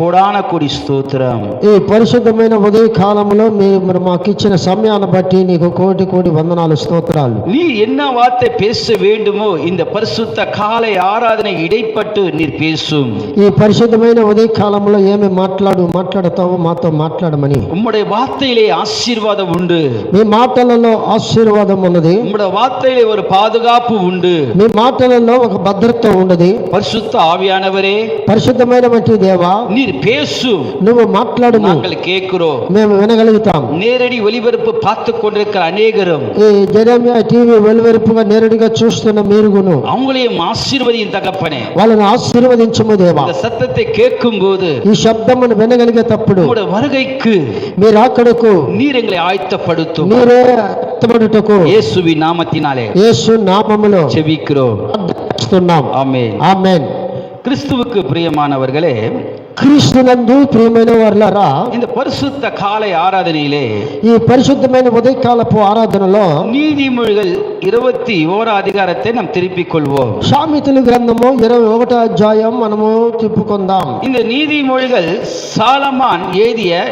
కోడానకోడి స్తోత్రం. ఈ పరిశుద్ధమైన ఉదయ కాలంలో మీరు మాకు ఇచ్చిన సమయాన్ని బట్టి నీకు కోటి కోటి వందనాలు, స్తోత్రాలు. நீ என்ன வார்த்தை பேச வேண்டுமோ இந்த பரிசுத்த காலை ஆராதனை இடைப்பட்டு நீர் பேசும். ఈ పరిశుద్ధమైన ఉదయ కాలంలో ఏమి మాట్లాడతావో మాతో మాట్లాడమని. உம்முடைய வார்த்தையிலே ஆசீர்வாதம் உண்டு. మీ మాటలలో ఆశీర్వాదం ఉన్నది. உம்முடைய வார்த்தையிலே ஒரு பாதுகாப்பு உண்டு. మీ మాటలలో ఒక భద్రత ఉన్నది. பரிசுத்த ஆவியானவரே, పరిశుద్ధమైన దేవా, நீர் பேசும். నువ్వు మాట్లాడు, நாங்கள் கேட்கிறோம். మేము వినగలుగుతాం. நேரடி ஒளிபரப்பு பார்த்து கொண்டிருக்கிற அநேகரும் ఈ జెరెమియా టీవీ వెలువెరుపుగా నేరుగా చూస్తున్న మీరుగును அவங்களையும் ஆசீர்வதியும் தகப்பனே. వాళ్ళని ఆశీర్వదించము దేవా. இந்த சத்தத்தை கேட்கும் போது ఈ శబ్దమును వినగలిగేటప్పుడు உம்முடைய வருகைக்கு మీరు అక్కడకు நீர் எங்களை ஆயத்தப்படுத்தும். మీరే ఎత్తబడుటకు இயேசுவின் நாமத்தினாலே యేసు నామములో ஜெபிக்கிறோம். ప్రార్థిస్తున్నాం. ஆமென். ఆమేన్. கிறிஸ்துவுக்கு பிரியமானவர்களே, క్రీస్తునందు ప్రియమైన వారలారా, இந்த பரிசுத்த காலை ஆராதனையிலே ఈ పరిశుద్ధమైన ఉదయకాలపు ఆరాధనలో நீதிமொழிகள் 21 அதிகாரத்தை நாம் திருப்பிக் கொள்வோம். సామెతల గ్రంథము 21వ అధ్యాయం మనము తిప్పుకుందాం. இந்த நீதிமொழிகள் சாலமான் எழுதிய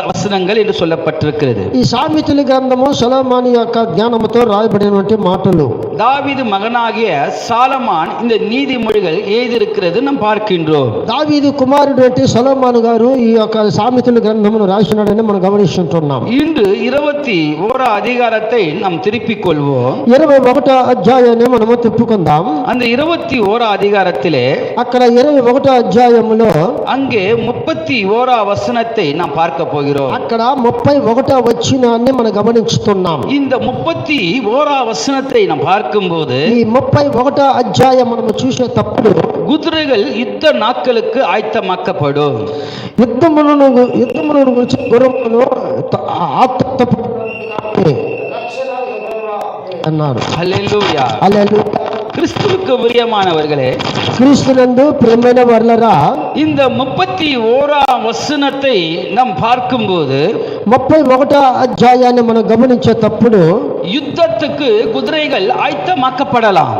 வசனங்கள் என்று சொல்லப்பட்டிருக்கிறது. ఈ సామెతల గ్రంథము సొలొమోను యొక్క జ్ఞానముతో రాయబడినటువంటి మాటలు. தாவீது மகனாகிய சாலமான் இந்த நீதிமொழிகள் எழுதியிருக்கிறது நாம் பார்க்கின்றோம். దావీదు కుమారుడు అంటే సొలొమోను గారు ఈ యొక్క సామెతల గ్రంథమును రాసినాడని మనం గమనిస్తుంటున్నాం. இன்று 21 அதிகாரத்தை நாம் திருப்பிக் கொள்வோம். 21వ అధ్యాయాన్ని మనము తిప్పుకుందాం. அந்த 21 அதிகாரத்திலே అక్కడ 21వ అధ్యాయములో அங்கே 31 வசனத்தை நாம் பார்க்க போகிறோம். అక్కడ 31వ వచనాన్ని మనం గమనిస్తున్నాం. இந்த 31 வசனத்தை நாம் பார்க்கும்போது ఈ 31వ అధ్యాయం మనము చూసేటప్పుడు குதிரைகள் யுத்த நாட்களுக்கு ஆயத்தமாக்கப்படும். యుద్ధములను గురించి గుర్రములను అన్నారు. హల్లెలూయా. హల్లెలూయా. கிறிஸ்துவுக்கு பிரியமானவர்களே, క్రీస్తునందు ప్రియమైన వారలారా, இந்த 31 வசனத்தை நாம் பார்க்கும்போது 31వ అధ్యాయాన్ని మనం గమనించేటప్పుడు யுத்தத்துக்கு குதிரைகள் ஆயத்தமாக்கப்படலாம்.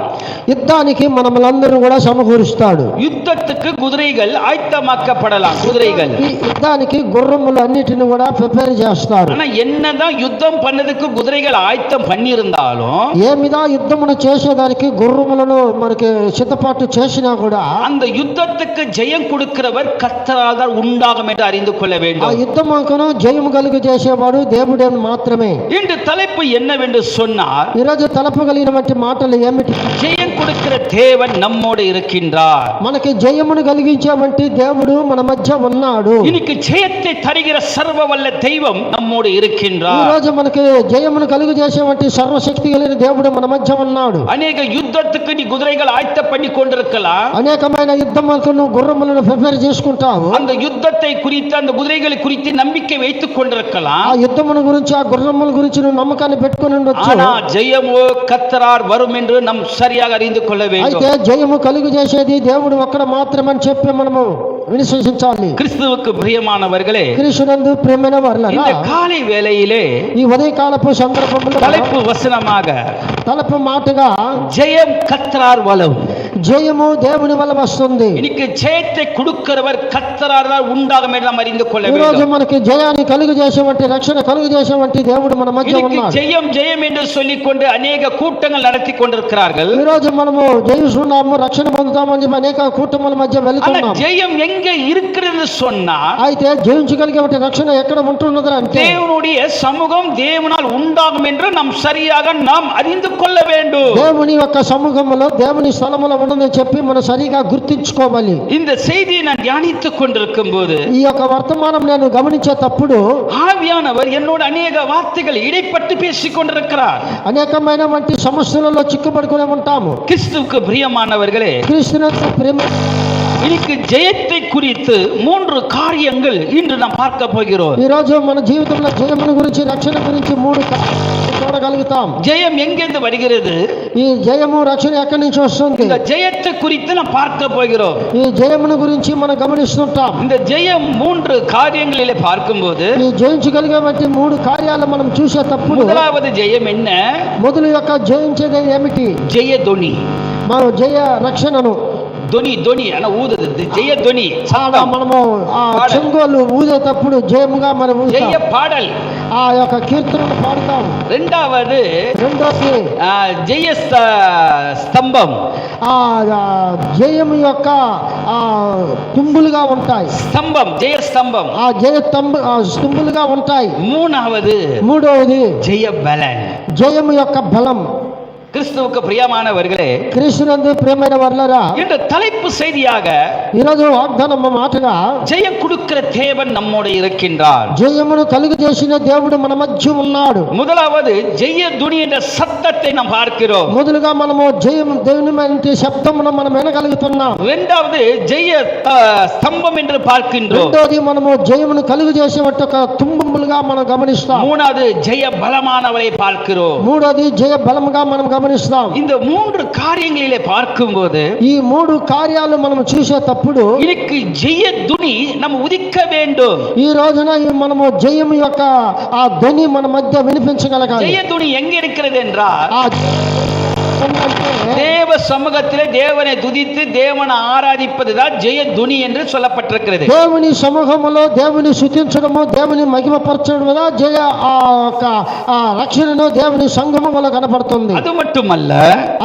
యుద్ధానికి మనలందరూ కూడా సమకూరుస్తాడు. யுத்தத்துக்கு குதிரைகள் ஆயத்தமாக்கப்படலாம். குதிரைகள் ఈ యుద్ధానికి గుర్రములు అన్నిటిని కూడా ప్రిపేర్ చేస్తారు. ஆனா என்னதான் யுத்தம் பண்ணதுக்கு குதிரைகள் ஆயத்தம் பண்ணியிருந்தாலும் ఏమిదా యుద్ధమును చేసేదానికి గుర్రములను మనకి సిద్ధపాటు చేసినా కూడా அந்த யுத்தத்துக்கு ஜெயம் கொடுக்கிறவர் கர்த்தரால் தான் உண்டாகும் என்று அறிந்து கொள்ள ఆ வேண்டும். యుద్ధమును జయము కలుగు చేసేవాడు దేవుడే మాత్రమే. இன்று தலைப்பு என்னவென்று சொன்னார், ఈరోజు తలపగలిగినటువంటి మాటలు ఏమిటి? ஜெயம் கொடுக்கிற தேவன் நம்மோடு இருக்கின்றார். మనకి జయమును కలిగించేవంటి దేవుడు మన మధ్య ఉన్నాడు. இன்னைக்கு ஜெயத்தை தருகிற சர்வ வல்ல தெய்வம் நம்மோடு ఈ இருக்கின்றார். రోజు మనకి జయమును కలుగు చేసేవంటి సర్వశక్తి కలిగిన దేవుడు మన మధ్య ఉన్నాడు. அநேக யுத்தத்துக்கு நீ குதிரைகள் ஆயத்த பண்ணி கொண்டிருக்கலாம். అనేకమైన యుద్ధములకు నువ్వు గుర్రములను ప్రిపేర్ చేసుకుంటావు. அந்த யுத்தத்தை குறித்து அந்த குதிரைகளை குறித்து நம்பிக்கை வைத்துக் ఆ கொண்டிருக்கலாம். యుద్ధమును గురించి ఆ గుర్రముల గురించి నువ్వు నమ్మకాన్ని పెట్టుకుని ఉండొచ్చు. ஆனா ஜெயமோ கர்த்தரால் வரும் என்று நாம் சரியாக அறிந்து கொள்ள வேண்டும். అయితే జయము కలుగు చేసేది దేవుడు ఒక్కడ మాత్రమని చెప్పి మనము విశ్వసించాలి. கிறிஸ்துவுக்கு பிரியமானவர்களே, క్రీస్తునందు ప్రియమైన వారలారా, இந்த காலை வேளையிலே ఈ ఉదయకాలపు సందర్భంలో தலைப்பு வசனமாக తలపు మాటగా ஜெயம் கர்த்தரால் வரும். జయము దేవుని వల్ల వస్తుంది. இன்னைக்கு ஜெயத்தை கொடுக்கிறவர் கர்த்தரால் தான் உண்டாகும் என்று நாம் அறிந்து கொள்ள ఈ రోజు வேண்டும். మనకి జయాన్ని కలుగు చేసేవంటి రక్షణ కలుగు చేసేవంటి దేవుడు మన మధ్య இன்னைக்கு ఉన్నాడు. ஜெயம் ஜெயம் என்று சொல்லிக்கொண்டு அநேக கூட்டங்கள் நடத்தி கொண்டிருக்கிறார்கள். ఈ రోజు మనము జయిస్తున్నాము, రక్షణ పొందుతామని చెప్పి అనేక కూటముల మధ్య ஆனா వెళ్తున్నాము. ஜெயம் எங்க இருக்கிறது சொன்னா అయితే జయించగలిగే రక్షణ ఎక్కడ ఉంటున్నది అంటే தேவனுடைய சமூகம் தேவனால் உண்டாகும் என்று நாம் சரியாக நாம் அறிந்து கொள்ள வேண்டும். దేవుని యొక్క సముఖంలో దేవుని స్థలములో ఉండదని చెప్పి మనం సరిగా గుర్తించుకోవాలి. இந்த செய்தியை நான் தியானித்துக் கொண்டிருக்கும் போது ఈ యొక్క వర్తమానం నేను గమనించేటప్పుడు ஆவியானவர் என்னோட அநேக வார்த்தைகள் இடைப்பட்டு பேசிக் கொண்டிருக்கிறார். అనేకమైన వంటి సమస్యలలో చిక్కుపడుకునే ఉంటాము. கிறிஸ்துவுக்கு பிரியமானவர்களே, క్రీస్తునందు ప్రేమ இன்னைக்கு ஜெயத்தை குறித்து 3 காரியங்கள் இன்று நாம் பார்க்க போகிறோம். ఈ రోజు మన జీవితంలో జయమును గురించి రక్షణ గురించి 3 చూడగలుగుతాం. ஜெயம் எங்கிருந்து வருகிறது? ఈ జయము రక్షణ ఎక్కడి నుంచి వస్తుంది? இந்த ஜெயத்தை குறித்து நாம் பார்க்க போகிறோம். ఈ జయమును గురించి మనం గమనిస్తుంటాం. இந்த ஜெயம் 3 காரியங்களிலே பார்க்கும்போது ఈ జయించగలిగేటువంటి 3 కార్యాలు మనం చూసేటప్పుడు முதலாவது ஜெயம் என்ன? మొదలు యొక్క జయించేది ఏమిటి? ஜெயதொனி. మనం జయ రక్షణను ధ్వని అన్న ఊదదు జయ ధ్వని చాలా మనము ఆ పాడల్. చెంగోలు ఊదేటప్పుడు జయముగా మనం జయ ఊదుతాం. పాడల్. ఆ యొక్క కీర్తనను పాడుతాం. రెండవది రెండోది జయ స్తంభం. ఆ ఆ జయము యొక్క ఆ తుంబులుగా ఉంటాయి. స్తంభం జయ స్తంభం. ఆ స్తుంబులుగా ఉంటాయి. மூணாவது మూడవది ஜெய பலன். జయము యొక్క బలం. கிறிஸ்துவுக்கு பிரியமானவர்களே, క్రీస్తునందు ప్రియమైన వర్లరా, இந்த தலைப்பு செய்தியாக ఈరోజు వాగ్దానం మాటగా ஜெயம் கொடுக்கிற தேவன் நம்மோடு இருக்கின்றார். జయమును కలుగు చేసిన దేవుడు మన మధ్య ఉన్నాడు. முதலாவது ஜெய துணி என்ற சத்தத்தை நாம் பார்க்கிறோம். మొదలుగా మనము జయం దేవుని వంటి శబ్దమును మనం వినగలుగుతున్నాం. இரண்டாவது ஜெய ஸ்தம்பம் என்று பார்க்கின்றோம். రెండోది మనము జయమును కలుగు చేసేటువంటి ఒక తుంబములుగా మనం గమనిస్తాం. மூணாவது ஜெய பலமானவரை பார்க்கிறோம். మూడోది జయ బలముగా మనం గమనిస్తాం. இந்த மூன்று காரியங்களிலே பார்க்கும்போது ఈ మూడు కార్యాలు మనం చూసేటప్పుడు இன்னைக்கு ஜெய துணி நம்ம உதிக்க வேண்டும். ఈ రోజున మనము జయము యొక్క ఆ ధ్వని మన మధ్య వినిపించగలగాలి. ஜெய துணி எங்க இருக்கிறது என்றால் ఆ ఏంటంటే தேவ சமூகத்திலே தேவனை துதித்து தேவனை ஆராதிப்பதுதான் ஜெய துணி என்று சொல்லப்பட்டிருக்கிறது. దేవుని సమూహములో దేవుని స్తుతించడము, దేవుని మహిమపరచడం వల్ల జయ ఆ యొక్క ఆ రక్షణను దేవుని సంఘములో కనపడుతుంది. அது மட்டுமல்ல,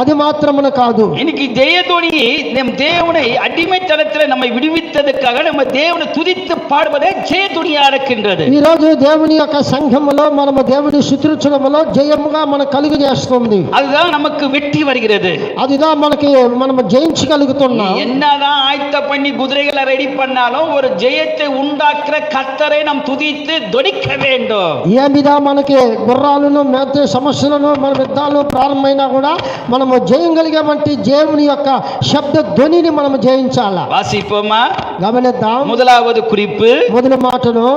అది మాత్రమున కాదు, இன்னைக்கு ஜெய துணியை நம் தேவனை அடிமைத்தனத்தில் நம்மை விடுவித்ததுக்காக நம்ம தேவனை துதித்து பாடுவதே ஜெய துணியா இருக்கின்றது. ఈ రోజు దేవుని యొక్క సంఘములో మనము దేవుని స్తుతించడములో జయముగా మనకు కలుగు చేస్తుంది. அதுதான் நமக்கு வெற்றி வருகிறது. అదిదా మనము జయించగలుగుతున్నాం. என்னதான் ஆயத்த பண்ணி குதிரைகளை ரெடி பண்ணாலும் ஒரு ஜெயத்தை உண்டாக்குற கர்த்தரை நாம் துதித்து தொனிக்க வேண்டும். ఏమిదా మనకి గుర్రాలను మేత సమస్యలను మన యుద్ధాలు ప్రారంభమైనా కూడా మనము జయం కలిగేవంటి దేవుని యొక్క శబ్ద ధ్వనిని మనము జయించాలా. வாசிப்போமா? గమనిద్దాం. முதலாவது குறிப்பு, మొదటి మాటను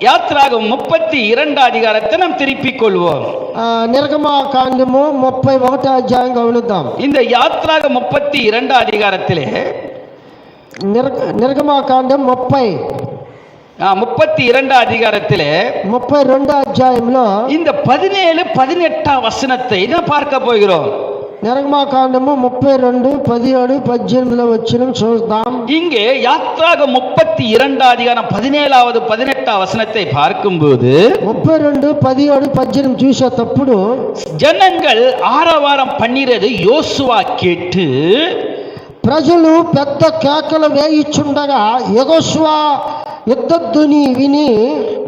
யாத்ராகம் 32 அதிகாரத்தை நாம் திருப்பிக் கொள்வோம். నిర్గమకాండము 31 అధ్యాయం గమనిద్దాం. இந்த யாத்ராகம் 32 அதிகாரத்திலே నిర్గమకాండం 32 அதிகாரத்திலே 32 అధ్యాయంలో இந்த 17 வசனத்தை நாம் பார்க்க போகிறோம். నిర్గమకాండము 32 17 18 వచనం చూద్దాం. இங்கே யாத்ராகம் 32 அதிகாரம் 17வது 18 வசனத்தை பார்க்கும்போது 32 17 18 చూసేటప్పుడు ஜனங்கள் ஆரவாரம் பண்ணிறது யோசுவா கேட்டு ప్రజలు పెద్ద కేకలు వేయిచుండగా యెహోషువ యుద్ధధ్వని విని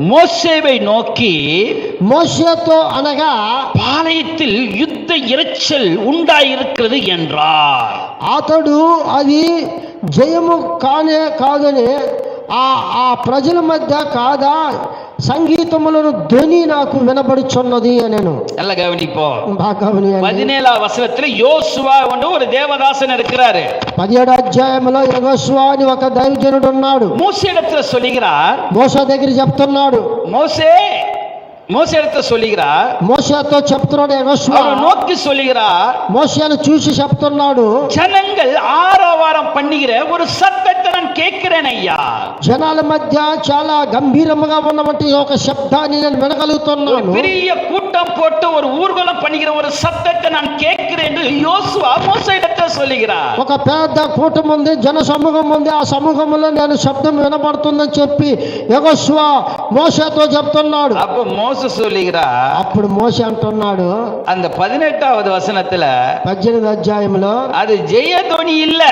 மோசேவை நோக்கி మోషేతో అనగా பாளையத்தில் யுத்த இரைச்சல் உண்டாயிருக்கிறது என்றார். అతడు అది జయము కాదని ఆ ప్రజల మధ్య కాదా సంగీతములను ధ్వని నాకు వినబడుచున్నది అనేను. நல்ல கவனிப்போம். బాగా గమనియండి. 17 వசனத்துல யோசுவா என்று ஒரு தேவதாசன் இருக்கிறாரு. 17 అధ్యాయంలో యెహోషువ అని ఒక దైవజనుడు ఉన్నాడు. மோசே இடத்துல சொல்லுகிறார், మోషే దగ్గర చెప్తున్నాడు. மோசே இடத்துல சொல்லுகிறார், మోషేతో చెప్తున్నాడు యెహోషువ. அவரை நோக்கி சொல்லுகிறார், మోషేను చూసి చెప్తున్నాడు, ஜனங்கள் ஆரவாரம் பண்ணுகிற ஒரு சத்தத்தை நான் கேட்கிறேன் ஐயா. జనాల మధ్య చాలా గంభీరముగా ఉన్నటువంటి ఒక శబ్దాన్ని నేను ஒரு వినగలుగుతున్నాను. பெரிய கூட்டம் போட்டு ஒரு ஊர்வலம் பண்ணுகிற ஒரு சத்தத்தை நான் கேட்கிறேன் என்று யோசுவா மோசே இடத்துல சொல்லுகிறார். ఒక పెద్ద కూటమి ఉంది, జన సమూహం ఉంది, ఆ సమూహంలో నేను శబ్దం వినబడుతుందని చెప్పి యెహోషువ మోషేతో చెప్తున్నాడు. அப்ப மோசே சொல்லுகிறார், అప్పుడు మోషే అంటున్నాడు அந்த 18வது వசனத்துல 18 అధ్యాయంలో, அது ஜெயத்வனி இல்ல,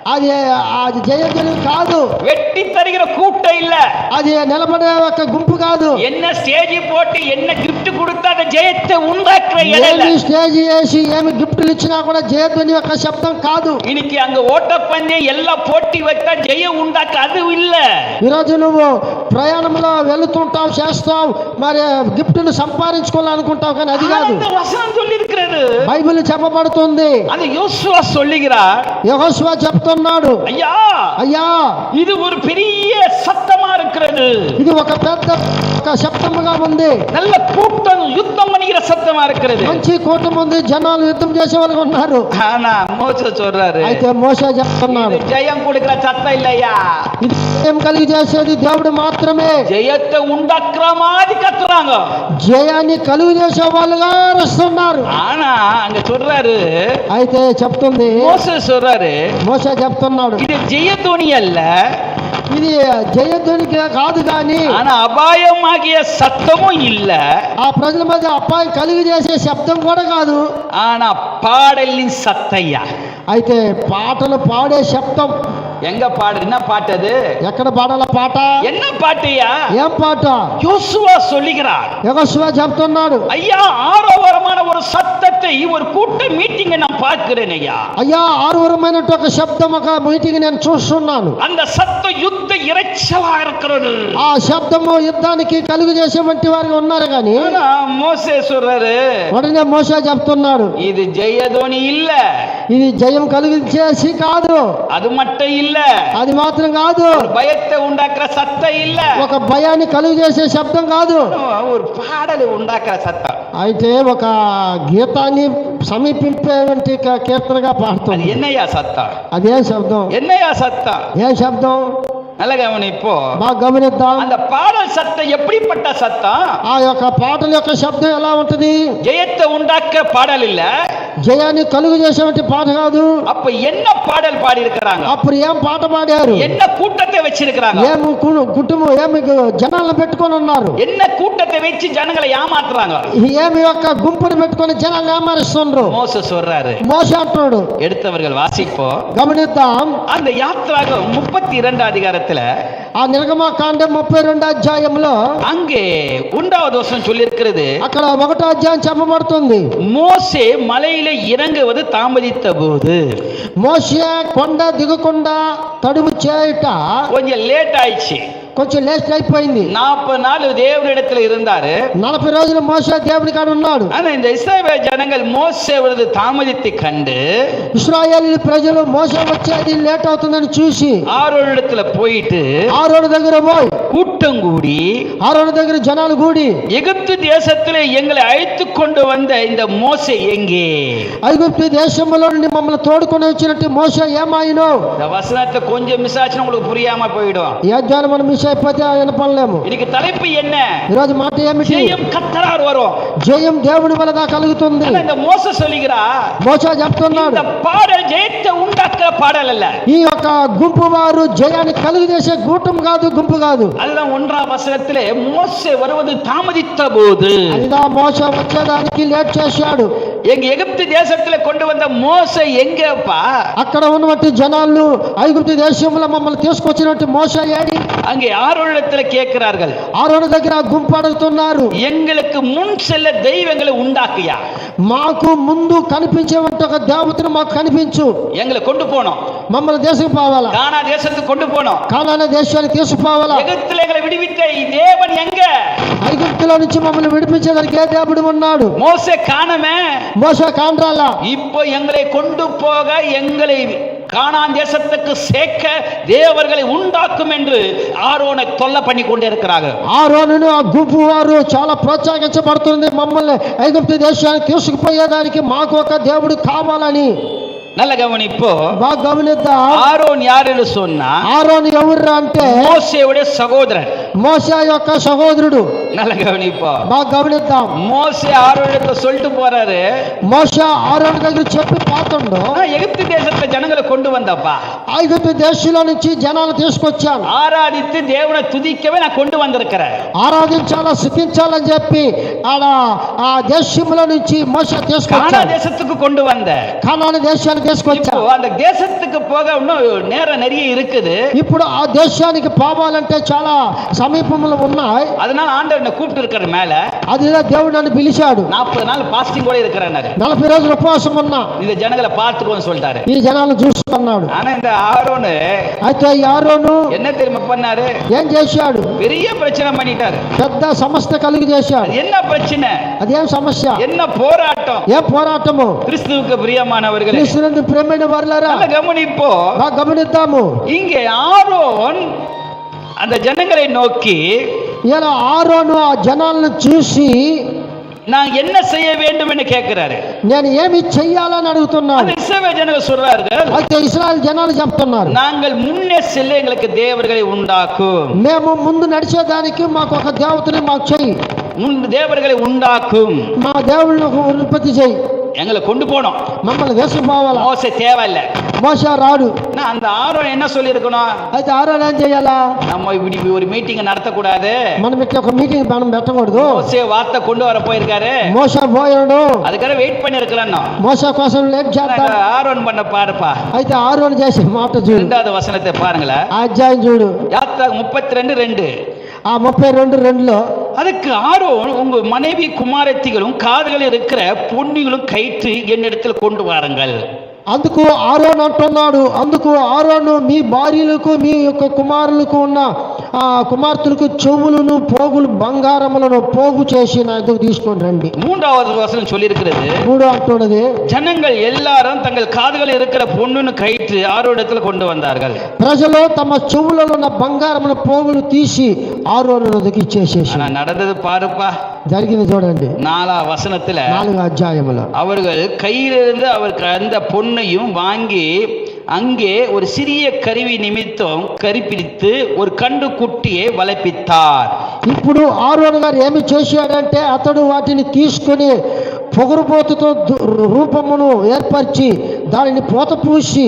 అది జయధ్వని కాదు, வெட்டி தருகிற கூட்டம் இல்ல, అది నిలబడే ఒక గుంపు కాదు, என்ன ஸ்டேஜ் போட்டு என்ன கிஃப்ட் கொடுத்தா அந்த ஜெயத்தை உண்டாக்குற இடம். ఏమి స్టేజ్ వేసి ఏమి గిఫ్ట్లు ఇచ్చినా కూడా జయధ్వని యొక్క శబ్దం కాదు. இன்னைக்கு அங்க ஓட்டப்பந்தயம் எல்லாம் போட்டி வைத்தா ஜெயம் உண்டாக்க அது இல்ல. ఈరోజు నువ్వు ప్రయాణంలో వెళుతుంటావు, చేస్తావు, మరి గిఫ్ట్ను సంపాదించుకోవాలనుకుంటావు, కానీ అది కాదు. அந்த வசனம் சொல்லி இருக்கிறது, బైబిల్ చెప్పబడుతుంది. அது யோசுவா சொல்லுகிறார், యెహోషువ చెప్తున్నాడు, ஐயா అయ్యా இது ஒரு பெரிய சத்தமா இருக்கிறது, ఇది ఇది ఒక పెద్ద ఒక శబ్దముగా ఉంది. நல்ல கூட்டம் யுத்தம் பண்ணுகிற சத்தமா இருக்கிறது. మంచి కూటమి ఉంది, జనాలు యుద్ధం చేసే వాళ్ళు ఉన్నారు. ஆனா மோசே சொல்றாரு, అయితే మోషే చెప్తున్నాడు, இது ஜெயம் கொடுக்கிற சத்தம் இல்லையா, ఇది జయం కలిగి చేసేది దేవుడు మాత్రమే. ஜெயத்தை உண்டாக்குற மாதிரி கத்துறாங்க. జయాన్ని కలుగు చేసే వాళ్ళుగా అరుస్తున్నారు. ஆனா அங்க சொல்றாரு, అయితే చెప్తుంది, மோசே சொல்றாரு, మోషే చెప్తున్నాడు, இது ஜெயத்துவனி அல்ல, ఇది జయధ్వనికి కాదు, కానీ ஆனா அபாயமாகிய சத்தமும் இல்ல, ఆ ప్రజల మధ్య అపాయం కలిగి చేసే శబ్దం కూడా కాదు, ஆனா பாடலின் சத்தையா. అయితే పాటలు పాడే శబ్దం. எங்க பாடு, என்ன பாட்டு அது, ఎక్కడ పాడాల పాట, என்ன பாட்டுயா, ఏం పాట? யோசுவா சொல்லுகிறார், యెహోషువ చెప్తున్నాడు, ஐயா ஆரோவரமான ஒரு சத்தத்தை ஒரு கூட்ட மீட்டிங்கை நான் பார்க்கிறேன் ஐயா. అయ్యా ఆరువరమైనట్టు ఒక శబ్దం, ఒక మీటింగ్ నేను చూస్తున్నాను. அந்த சத்தம் யுத்த இரைச்சலா இருக்கிறது. ఆ శబ్దము యుద్ధానికి కలుగు చేసే వంటి వారికి ఉన్నారు, కానీ ஆனா மோசே சொல்றாரு, వెంటనే మోషే చెప్తున్నాడు, இது ஜெயதோனி இல்ல, ఇది జయం కలిగించేసి కాదు, அது மட்டும் இல்ல, అది మాత్రం కాదు, ஒரு பயத்தை உண்டாக்குற சத்தம் இல்ல, ఒక భయాన్ని కలుగు చేసే శబ్దం కాదు, ஒரு பாடலை உண்டாக்குற சத்தம். అయితే ఒక గీతాన్ని సమీపింపేటువంటి కీర్తనగా அது పాడుతుంది. என்னையா சத்தம், అదేం శబ్దం? என்னையா சத்தம், ఏం శబ్దం? நல்ல கவனிப்போ. బాగా గమనిద్దాం. அந்த பாடல் சத்தம் எப்படிப்பட்ட சத்தம், ఆ యొక్క పాటల యొక్క శబ్దం ఎలా ఉంటుంది? ஜெயத்தை உண்டாக்க பாடல் இல்ல, జయాన్ని కలుగు చేసేటువంటి పాట కాదు. அப்ப என்ன பாடல் பாடி இருக்கிறாங்க, అప్పుడు ఏం పాట పాడారు? என்ன கூட்டத்தை வச்சிருக்கிறாங்க, ఏం కుటుంబం, ఏమి జనాలను పెట్టుకొని ఉన్నారు, என்ன கூட்டத்தை வச்சு ஜனங்களை ஏமாத்துறாங்க. ఏమి యొక్క గుంపును పెట్టుకొని జనాలను ఏమారుస్తున్నారు. மோசே சொல்றாரு, మోషే అంటున్నాడు. எடுத்தவர்கள் వాసిப்போ. గమనిద్దాం. அந்த யாத்ராகம் 32 அதிகாரத்துல ఆ నిర్గమకాండం 32 అధ్యాయంలో அங்கே 1வது வசனம் சொல்லி இருக்கிறது, అక్కడ 1వ అధ్యాయం చెప్పబడుతుంది. மோசே மலையில இறங்குவது தாமதித்த போது, మోషే కొండ దిగకుండా తడుము చేయుట கொஞ்சம் லேட் ஆயிடுச்சு. కొంచెం లేట్ అయిపోయింది. 40 நாள் தேவனிடத்துல இருந்தாரு. 40 రోజులు మోషే దేవుని కాడ ఉన్నాడు. ஆனா இந்த இஸ்ரவேல் ஜனங்கள் மோசே வருது தாமதித்து கண்டு, ఇశ్రాయేలు ప్రజలు మోషే వచ్చేది లేట్ అవుతుందని చూసి ஆரோனிடத்துல போயிட்டு ఆరోను దగ్గర పోయి, கூட்டம் கூடி, ఆరోను దగ్గర జనాలు కూడి, எகிப்து தேசத்திலே எங்களை அழைத்து கொண்டு வந்த இந்த மோசே எங்கே, ఐగుప్తు దేశంలో నుండి మమ్మల్ని తోడుకొని వచ్చినట్టు మోషే ఏమాయినో. இந்த వచనத்தை கொஞ்சம் மிஸ் ஆச்சுன்னா உங்களுக்கு புரியாம போயிடும். ఈ అధ్యాయం మనం మిస్ అయిపోతే వినపడలేము. இன்னைக்கு தலைப்பு என்ன, ఈరోజు మాట ఏమిటి? ஜெயம் கர்த்தரால் வரும். జయం దేవుని వలన కలుగుతుంది. ஆனா இந்த மோசே சொல்லுகிறா, మోషే చెప్తున్నాడు, இந்த பாடல் ஜெயத்தை உண்டாக்குற பாடல் அல்ல. ఈ యొక్క గుంపు వారు జయాన్ని కలుగు చేసే కూటం కాదు, గుంపు కాదు. அதுதான் 1ஆம் வசனத்திலே மோசே வருவது தாமதித்த போது, అదిదా మోషే వచ్చేదానికి లేట్ చేశాడు. எங்க எகிப்து தேசத்துல கொண்டு வந்த மோசே எங்கப்பா, అక్కడ ఉన్నటువంటి జనాలు ఐగుప్తు దేశంలో మమ్మల్ని తీసుకొచ్చినట్టు మోషే ఏడి? அங்கே ஆரோனிடத்துல கேட்கிறார்கள், ఆరోను దగ్గర గుంపు అడుగుతున్నారు, எங்களுக்கு முன் செல்ல தெய்வங்களை உண்டாக்கியா, మాకు ముందు కనిపించేవంటి ఒక దేవతను మాకు కనిపించు, எங்களை கொண்டு போனோம், మమ్మల్ని దేశం పోవాలా, கானா தேசத்துக்கு கொண்டு போனோம், కానాన దేశానికి తీసుకుపోవాలా, எகிப்துல எங்களை விடுவித்த தேவன் எங்க, ఐగుప్తులో నుంచి మమ్మల్ని విడిపించేదానికి ఏ దేవుడు ఉన్నాడు? மோசே காணமே, మోషే కాండ్రాలా, இப்போ எங்களை கொண்டு போக, எங்களை கானான் தேசத்துக்கு சேர்க்க தேவர்களை உண்டாக்கும் என்று ஆரோனை தொல்லை பண்ணி கொண்டே இருக்கிறார்கள். ఆరోనును ఆ గుంపు వారు చాలా ప్రోత్సహించబడుతుంది, మమ్మల్ని ఐగుప్తు దేశానికి తీసుకుపోయేదానికి మాకు ఒక దేవుడు కావాలని. நல்ல கவனிப்போ. బాగా గమనిద్దాం. ஆரோன் யாருன்னு சொன்னா, ఆరోను ఎవరు అంటే மோசேவுடைய சகோதரன். మోషే యొక్క సహోదరుడు. நல்ல கவனிப்போ. బాగా గమనిద్దాం. மோசே ஆரோனிடத்தை சொல்லிட்டு போறாரு, మోషే ఆరోను దగ్గర చెప్పి పోతుండు, நான் எகிப்து தேசத்துல ஜனங்களை கொண்டு வந்தப்பா, ఐగుప్తు దేశంలో నుంచి జనాలు తీసుకొచ్చాను, ஆராதித்து தேவனை துதிக்கவே நான் கொண்டு வந்திருக்கிறேன், ఆరాధించాలా స్థుతించాలని చెప్పి ఆడ ఆ దేశంలో నుంచి మోషే கானா తీసుకొచ్చాడు, தேசத்துக்கு கொண்டு வந்த. కానాను దేశానికి இப்போ తీసుకొచ్చాడు. அந்த தேசத்துக்கு போக இன்னும் நேரம் நிறைய இருக்குது. ఇప్పుడు ఆ దేశానికి పోవాలంటే చాలా సమీపంలో ఉన్నాయి. அதனால ஆண்டவர் என்ன கூப்பிட்டு இருக்கிற மேல, అది దేవుడు నన్ను పిలిచాడు. 40 நாள் பாஸ்டிங் கூட இருக்கிறேன், 40 రోజులు ఉపవాసం ఉన్నా, இந்த ஜனங்களை பார்த்துக்கோன்னு சொல்லிட்டாரு. ఈ జనాలు చూసుకున్నాడు. ஆனா இந்த ஆரோனு అయితే ఈ ఆరోను என்ன தெரியுமா பண்ணாரு, ఏం చేశాడు? பெரிய பிரச்சனை பண்ணிட்டாரு. పెద్ద సమస్య కలిగి చేశాడు. அது என்ன பிரச்சனை, అదేం సమస్య? என்ன போராட்டம்? ఏం పోరాటము? கிறிஸ்துவுக்கு பிரியமானவர்களே, క్రీస్తునందు ప్రేమైన వారలారా, நல்ல கவனிப்போ. బాగా గమనిద్దాము. இங்கே ஆரோன் அந்த ஜனங்களை நோக்கி ఇలా ఆరోను ఆ జనాలను చూసి நான் என்ன செய்ய வேண்டும் என்று கேட்கிறாரு. నేను ఏమి చెయ్యాలని అడుగుతున్నాను. அது இஸ்ரவேல் ஜனங்கள் சொல்றார்கள், అయితే ఇశ్రాయేల్ జనాలు చెప్తున్నారు, நாங்கள் முன்னே செல்ல எங்களுக்கு தேவர்களை உண்டாக்கும், మేము ముందు నడిచేదానికి మాకు ఒక దేవతని మాకు చెయ్యి, தேவர்களை உண்டாக்கும், మా దేవుళ్ళను ఉత్పత్తి చెయ్యి, எங்களை கொண்டு போனோம். మమ్మల్ని వేసుకుపోవాలా. மோசே தேவையில்லை. మోషే రాడు. நான் அந்த ஆரோன் என்ன சொல்லி இருக்கணும், అయితే ఆరోన్ ఏం చెయ్యాలా, நம்ம இப்படி ஒரு மீட்டிங் நடத்தக்கூடாது, మనం ఇట్లా ఒక మీటింగ్ మనం పెట్టకూడదు. மோசே வார்த்தை கொண்டு வர போயிருக்காரு, మోషే పోయాడు, அதுக்காக வெயிட் பண்ணி இருக்கலாம். మోషే కోసం లేట్ చేద్దాం. ஆரோன் பண்ண பாருப்பா. అయితే ఆరోన్ చేసే మాట చూడు, 2வது வசனத்தை பாருங்களேன். ఆ అధ్యాయం చూడు, யாத்ராகமம் 32:2. ఆ 32:2లో அதுக்கு ஆரோன், உங்க மனைவி குமாரத்திகளும் காதுகளில் இருக்கிற பொன்னிகளும் கயிற்று என்னிடத்தில் கொண்டு வாருங்கள். అందుకు ఆరోన్ అంటున్నాడు, అందుకు ఆరోను మీ భార్యలకు మీ యొక్క కుమారులకు ఉన్న ఆ కుమార్తెలకు చెవులను పోగులు బంగారములను పోగు చేసి నా దగ్గరకు తీసుకొని రండి. 3வது வசனம் சொல்லி இருக்கிறது, 3 అంటున్నది, ஜனங்கள் எல்லாரும் தங்கள் காதுகளில் இருக்கிற பொன்னுன்னு கயிற்று ஆரோனிடத்தில் கொண்டு வந்தார்கள். ప్రజలు తమ చెవులలో ఉన్న బంగారముల పోగులు తీసి ఆరోను దగ్గరికి ఇచ్చేసేసి. ஆனா நடந்தது பாருப்பா, జరిగింది చూడండి. 4வது வசனத்துல 4 అధ్యాయములో அவர்கள் கையிலிருந்து அவருக்கு அந்த பொன்னையும் வாங்கி அங்கே ஒரு சிறிய கருவி நிமித்தம் கரிப்பிடித்து ஒரு கண்டு குட்டியை வளர்ப்பித்தார். ఇప్పుడు ఆరోను గారు ఏమి చేశాడంటే అతడు వాటిని తీసుకొని పొగరుబోతుతో రూపమును ఏర్పరిచి దానిని పోత పూసి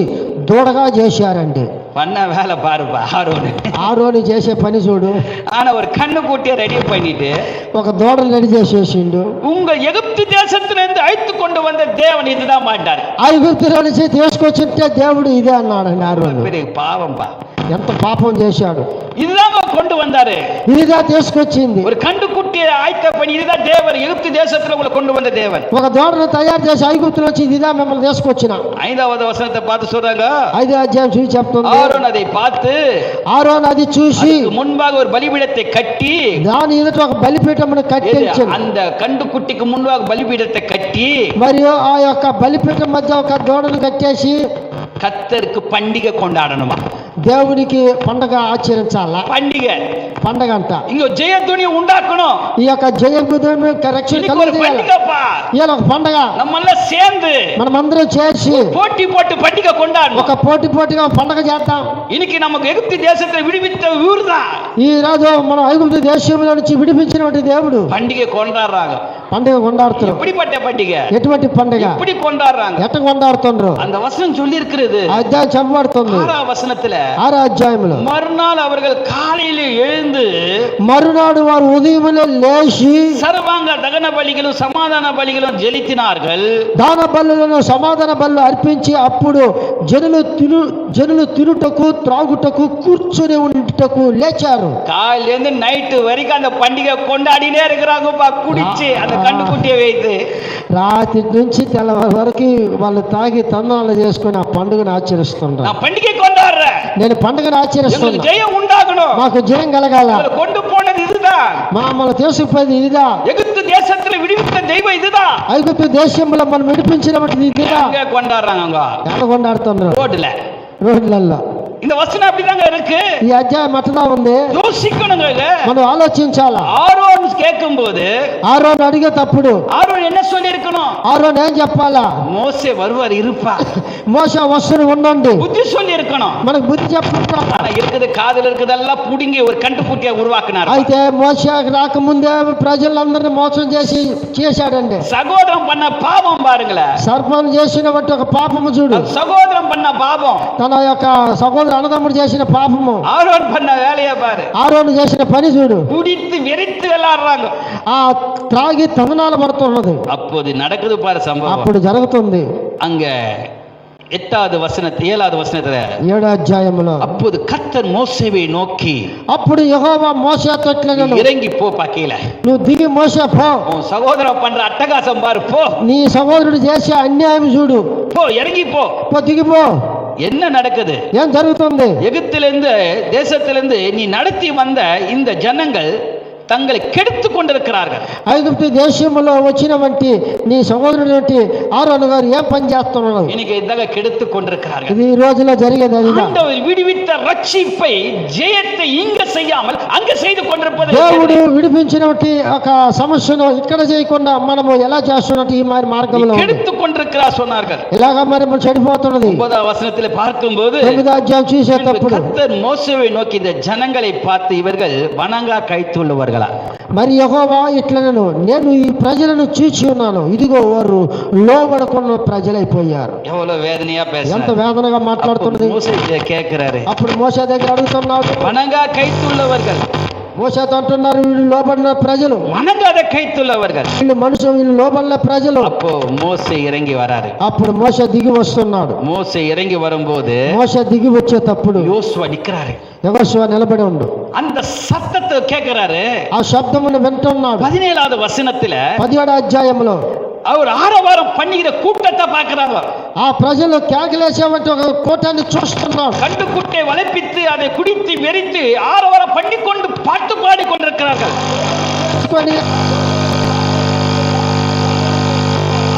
దూడగా చేశారండి. பண்ண வேலை பாருப்பா ఆరోను చేసే పని చూడు. ஆனா ஒரு கண்ணு குட்டியை ரெடி பண்ணிட்டு ఒక దూడను రెడీ చేసేసిండు. உங்க எகிப்து தேசத்திலிருந்து அழைத்து கொண்டு வந்த தேவன் இதுதான் மாட்டார். ఐగుప్తులో నుంచి తీసుకొచ్చింటే దేవుడు ఇదే అన్నాడండి. ఆరోను பெரிய பாவம்பா, ఎంత పాపం చేశాడు. இதுதான் கொண்டு வந்தாரு, ఇదిగా తీసుకొచ్చింది. ஒரு கண்டு குட்டியை ஆயத்த பண்ணி இதுதான் தேவன் எகிப்து தேசத்துல உங்களை கொண்டு வந்த தேவன். ఒక దూడను తయారు చేసి ఐగుప్తులో వచ్చి ఇదిదా మిమ్మల్ని తీసుకొచ్చిన. 5வது వசனத்தை பார்த்து சொல்றாங்க, 5వ అధ్యాయం చూసి చెప్తుంది, ஆரோன் அதை பார்த்து ఆరోను అది చూసి முன்பாக ஒரு பலிபீடத்தை கட்டி, దాని ఎదుట ఒక బలిపీఠమును కట్టించాడు. அந்த கண்டு குட்டிக்கு முன்பாக பலிபீடத்தை கட்டி మరియు ఆ యొక్క బలిపీఠం మధ్య ఒక దూడను కట్టేసి கர்த்தருக்கு பண்டிகை கொண்டாடணுமா, దేవునికి పండగ ఆచరించాలా. పండగ అంట. இங்க ஜெயத்துணி உண்டாக்கணும், ఈ యొక్క జయబుద్ధుని కరెక్షన్ பண்டிகைப்பா, ఇవాళ ఒక పండగ நம்மெல்லாம் சேர்ந்து మనమందరం చేసి போட்டி போட்டு பண்டிகை கொண்டாடணும். ఒక పోటీగా పండగ చేద్దాం. இன்னைக்கு நமக்கு எகிப்து தேசத்தை விடுவித்த ஊர் தான் ఈ రోజు మనం ఐగుప్తు దేశంలో నుంచి విడిపించినటువంటి దేవుడు. பண்டிகை கொண்டாடுறாங்க. పండుగ கொண்டாడుతున్నారు. எப்படிப்பட்ட பண்டிகை, ఎటువంటి పండుగ, எப்படி கொண்டாடுறாங்க, ఎట్ట కొண்டாడుతున్నారు. அந்த வசனம் சொல்லி இருக்கிறது. అధ్యాయం చెప్పబడుతుంది 6వ వచనத்துல, 6వ అధ్యాయంలో, மறுநாள் அவர்கள் காலையில எழுந்து మరునాడు వారు ఉదయమునే లేచి సర్వాంగ దహన బలిகளும் సమాధాన బలిகளும் జలితినాர்கள். దాన బలులను సమాధాన బలు అర్పించి అప్పుడు జనులు తినుటకు త్రాగుటకు కూర్చొని ఉంటకు లేచారు. காலையிலேருந்து நைட்டு வரைக்கும் அந்த பண்டிகை கொண்டாடினே இருக்கிறாங்கப்பா, குடிச்சு அந்த கண்டுக்குட்டியை வைத்து. రాత్రి నుంచి తెల్లవారి వరకు వాళ్ళు తాగి తందనాలు చేసుకుని ఆ పండుగను ఆచరిస్తుంటారు. நான் பண்டிகை கொண்டாடுறேன், నేను పండుగను ఆచరిస్తున్నా, ஜெயம் உண்டாகணும், మాకు జయం కలగాల, கொண்டு போனது இதுதான், మమ్మల్ని తీసుకుపోయేది ఇదిదా, எகிப்து தேசத்துல விடுவித்த தெய்வம் இதுதான். ఐగుప్తు దేశంలో మనం విడిపించినటువంటి ఇదిదా. கொண்டாடுறாங்க ఎలా కొండాడుతున్నారు, రోడ్లలో. இந்த వచనం அப்படிதாங்க இருக்கு. ఈ అధ్యాయం అట్లా ఉంది. யோசிக்கணுங்க, మనం ఆలోచించాలా. ஆரோன் கேட்கும்போது ఆరోను అడిగేటప్పుడు ஆரோன் என்ன சொல்லி இருக்கணும், ఆరోను ఏం చెప్పాలా, மோசே வருவார் இருப்பா, మోసే వస్తువులు ఉండండి, புத்தி சொல்லி இருக்கணும். మనకు బుద్ధి చెప్పాలి. ஆனா இருக்குது காதுல இருக்குதெல்லாம் புடுங்கி ஒரு கண்டுக்குட்டியை உருவாக்கினார். అయితే మోసే రాకముందే ప్రజలందరినీ మోసం చేశాడండి. சகோதரம் பண்ண பாவம் பாருங்களேன், సర్పం చేసినటువంటి ఒక పాపము చూడు. சகோதரம் பண்ண பாவம், తన యొక్క సహోదరు అన్నదమ్ముడు చేసిన పాపము. ஆரோன் பண்ண வேலையை பாரு, ఆరోను చేసిన పని చూడు. குடித்து வெறித்து விளையாடுறாங்க, ఆ త్రాగి తందనాలు పడుతున్నది. அப்போது நடக்குது பாரு சம்பவம். అప్పుడు జరుగుతుంది. அங்க 7வது వచనத்துல 7వ అధ్యాయంలో, அப்போது கர்த்தர் மோசேவை நோக்கி, అప్పుడు యెహోవా మోసేతో ఇట్లనెను, இறங்கி పో கீழே, నువ్వు దిగి మోసే పో, உன் சகோதரன் பண்ற அட்டகாசம் பாரு, போ, నీ సహోదరుడు చేసే అన్యాయం చూడు, போ இறங்கி போ. దిగిపో. என்ன நடக்குது, ఏం జరుగుతుంది, எகிப்திலிருந்து தேசத்திலிருந்து நீ நடத்தி வந்த இந்த ஜனங்கள் தங்களை கெடுத்து கொண்டிருக்கிறார்கள். ఐగుప్తు దేశంలో వచ్చినటువంటి నీ సహోదరుడు ఆరోను గారు ఏం పని చేస్తున్నాడు? இன்னைக்கு இதாக கெடுத்து கொண்டிருக்கிறார்கள். ఇది ఈ రోజులో జరిగేది అదిగా. ஆண்டவர் விடுவித்த ரட்சிப்பை ஜெயத்தை இங்க செய்யாமல் அங்க செய்து கொண்டிருப்பது. దేవుడు విడిపించినటువంటి ఒక సమస్యను ఇక్కడ చేయకుండా మనము ఎలా చేస్తున్నట్టు ఈ మరి మార్గంలో கெடுத்து கொண்டிருக்கிறார் சொன்னார்கள். ఇలాగ మరి చెడిపోతున్నది. 9వ వచనத்தில் பார்க்கும்போது 9వ అధ్యాయం చూసేటప్పుడు கர்த்தர் మోసేவை நோக்கி இந்த ஜனங்களை பார்த்து இவர்கள் வணங்கா கைத்துள்ளவர்களா? మరి యెహోవా ఇట్లనను, నేను ఈ ప్రజలను చూచి ఉన్నాను, ఇదిగో వారు లోబడకున్న ప్రజలైపోయారు. எவ்வளவு வேதனையா ఎంత பேசுறாரு. వేదనగా మాట్లాడుతున్నది. மோசே கேட்கிறாரு, అప్పుడు మోసే దగ్గర అడుగుతున్నాడు. வணங்கா கைத்துள்ளவர்கள், మోసేతో అంటున్నారు, వీళ్ళు లోబడిన ప్రజలు, வணங்காத கைத்துள்ளவர்கள். వీళ్ళు లోబడిన ప్రజలు. அப்போ மோசே இறங்கி வராரு. అప్పుడు మోసే దిగి వస్తున్నాడు. மோசே இறங்கி வரும்போது మోసే దిగి వచ్చేటప్పుడు யோசுவா நிக்கிறாரு. యెహోషువ నిలబడి ఉండు. அந்த சத்தத்தை கேட்கிறாரு. ఆ శబ్దమును వింటున్నాడు. 17వ వచనத்துல 17వ అధ్యాయంలో அவர் ஆரவாரம் பண்ணுகிற கூட்டத்தை பார்க்கிறாங்க. ఆ ప్రజలు కేకలేసేవంటి ఒక కూటాన్ని చూస్తున్నాడు. கண்டு குட்டை வளைப்பித்து அதை குடித்து வெறித்து ஆரவாரம் பண்ணிக்கொண்டு பாட்டு பாடி கொண்டிருக்கிறார்கள்.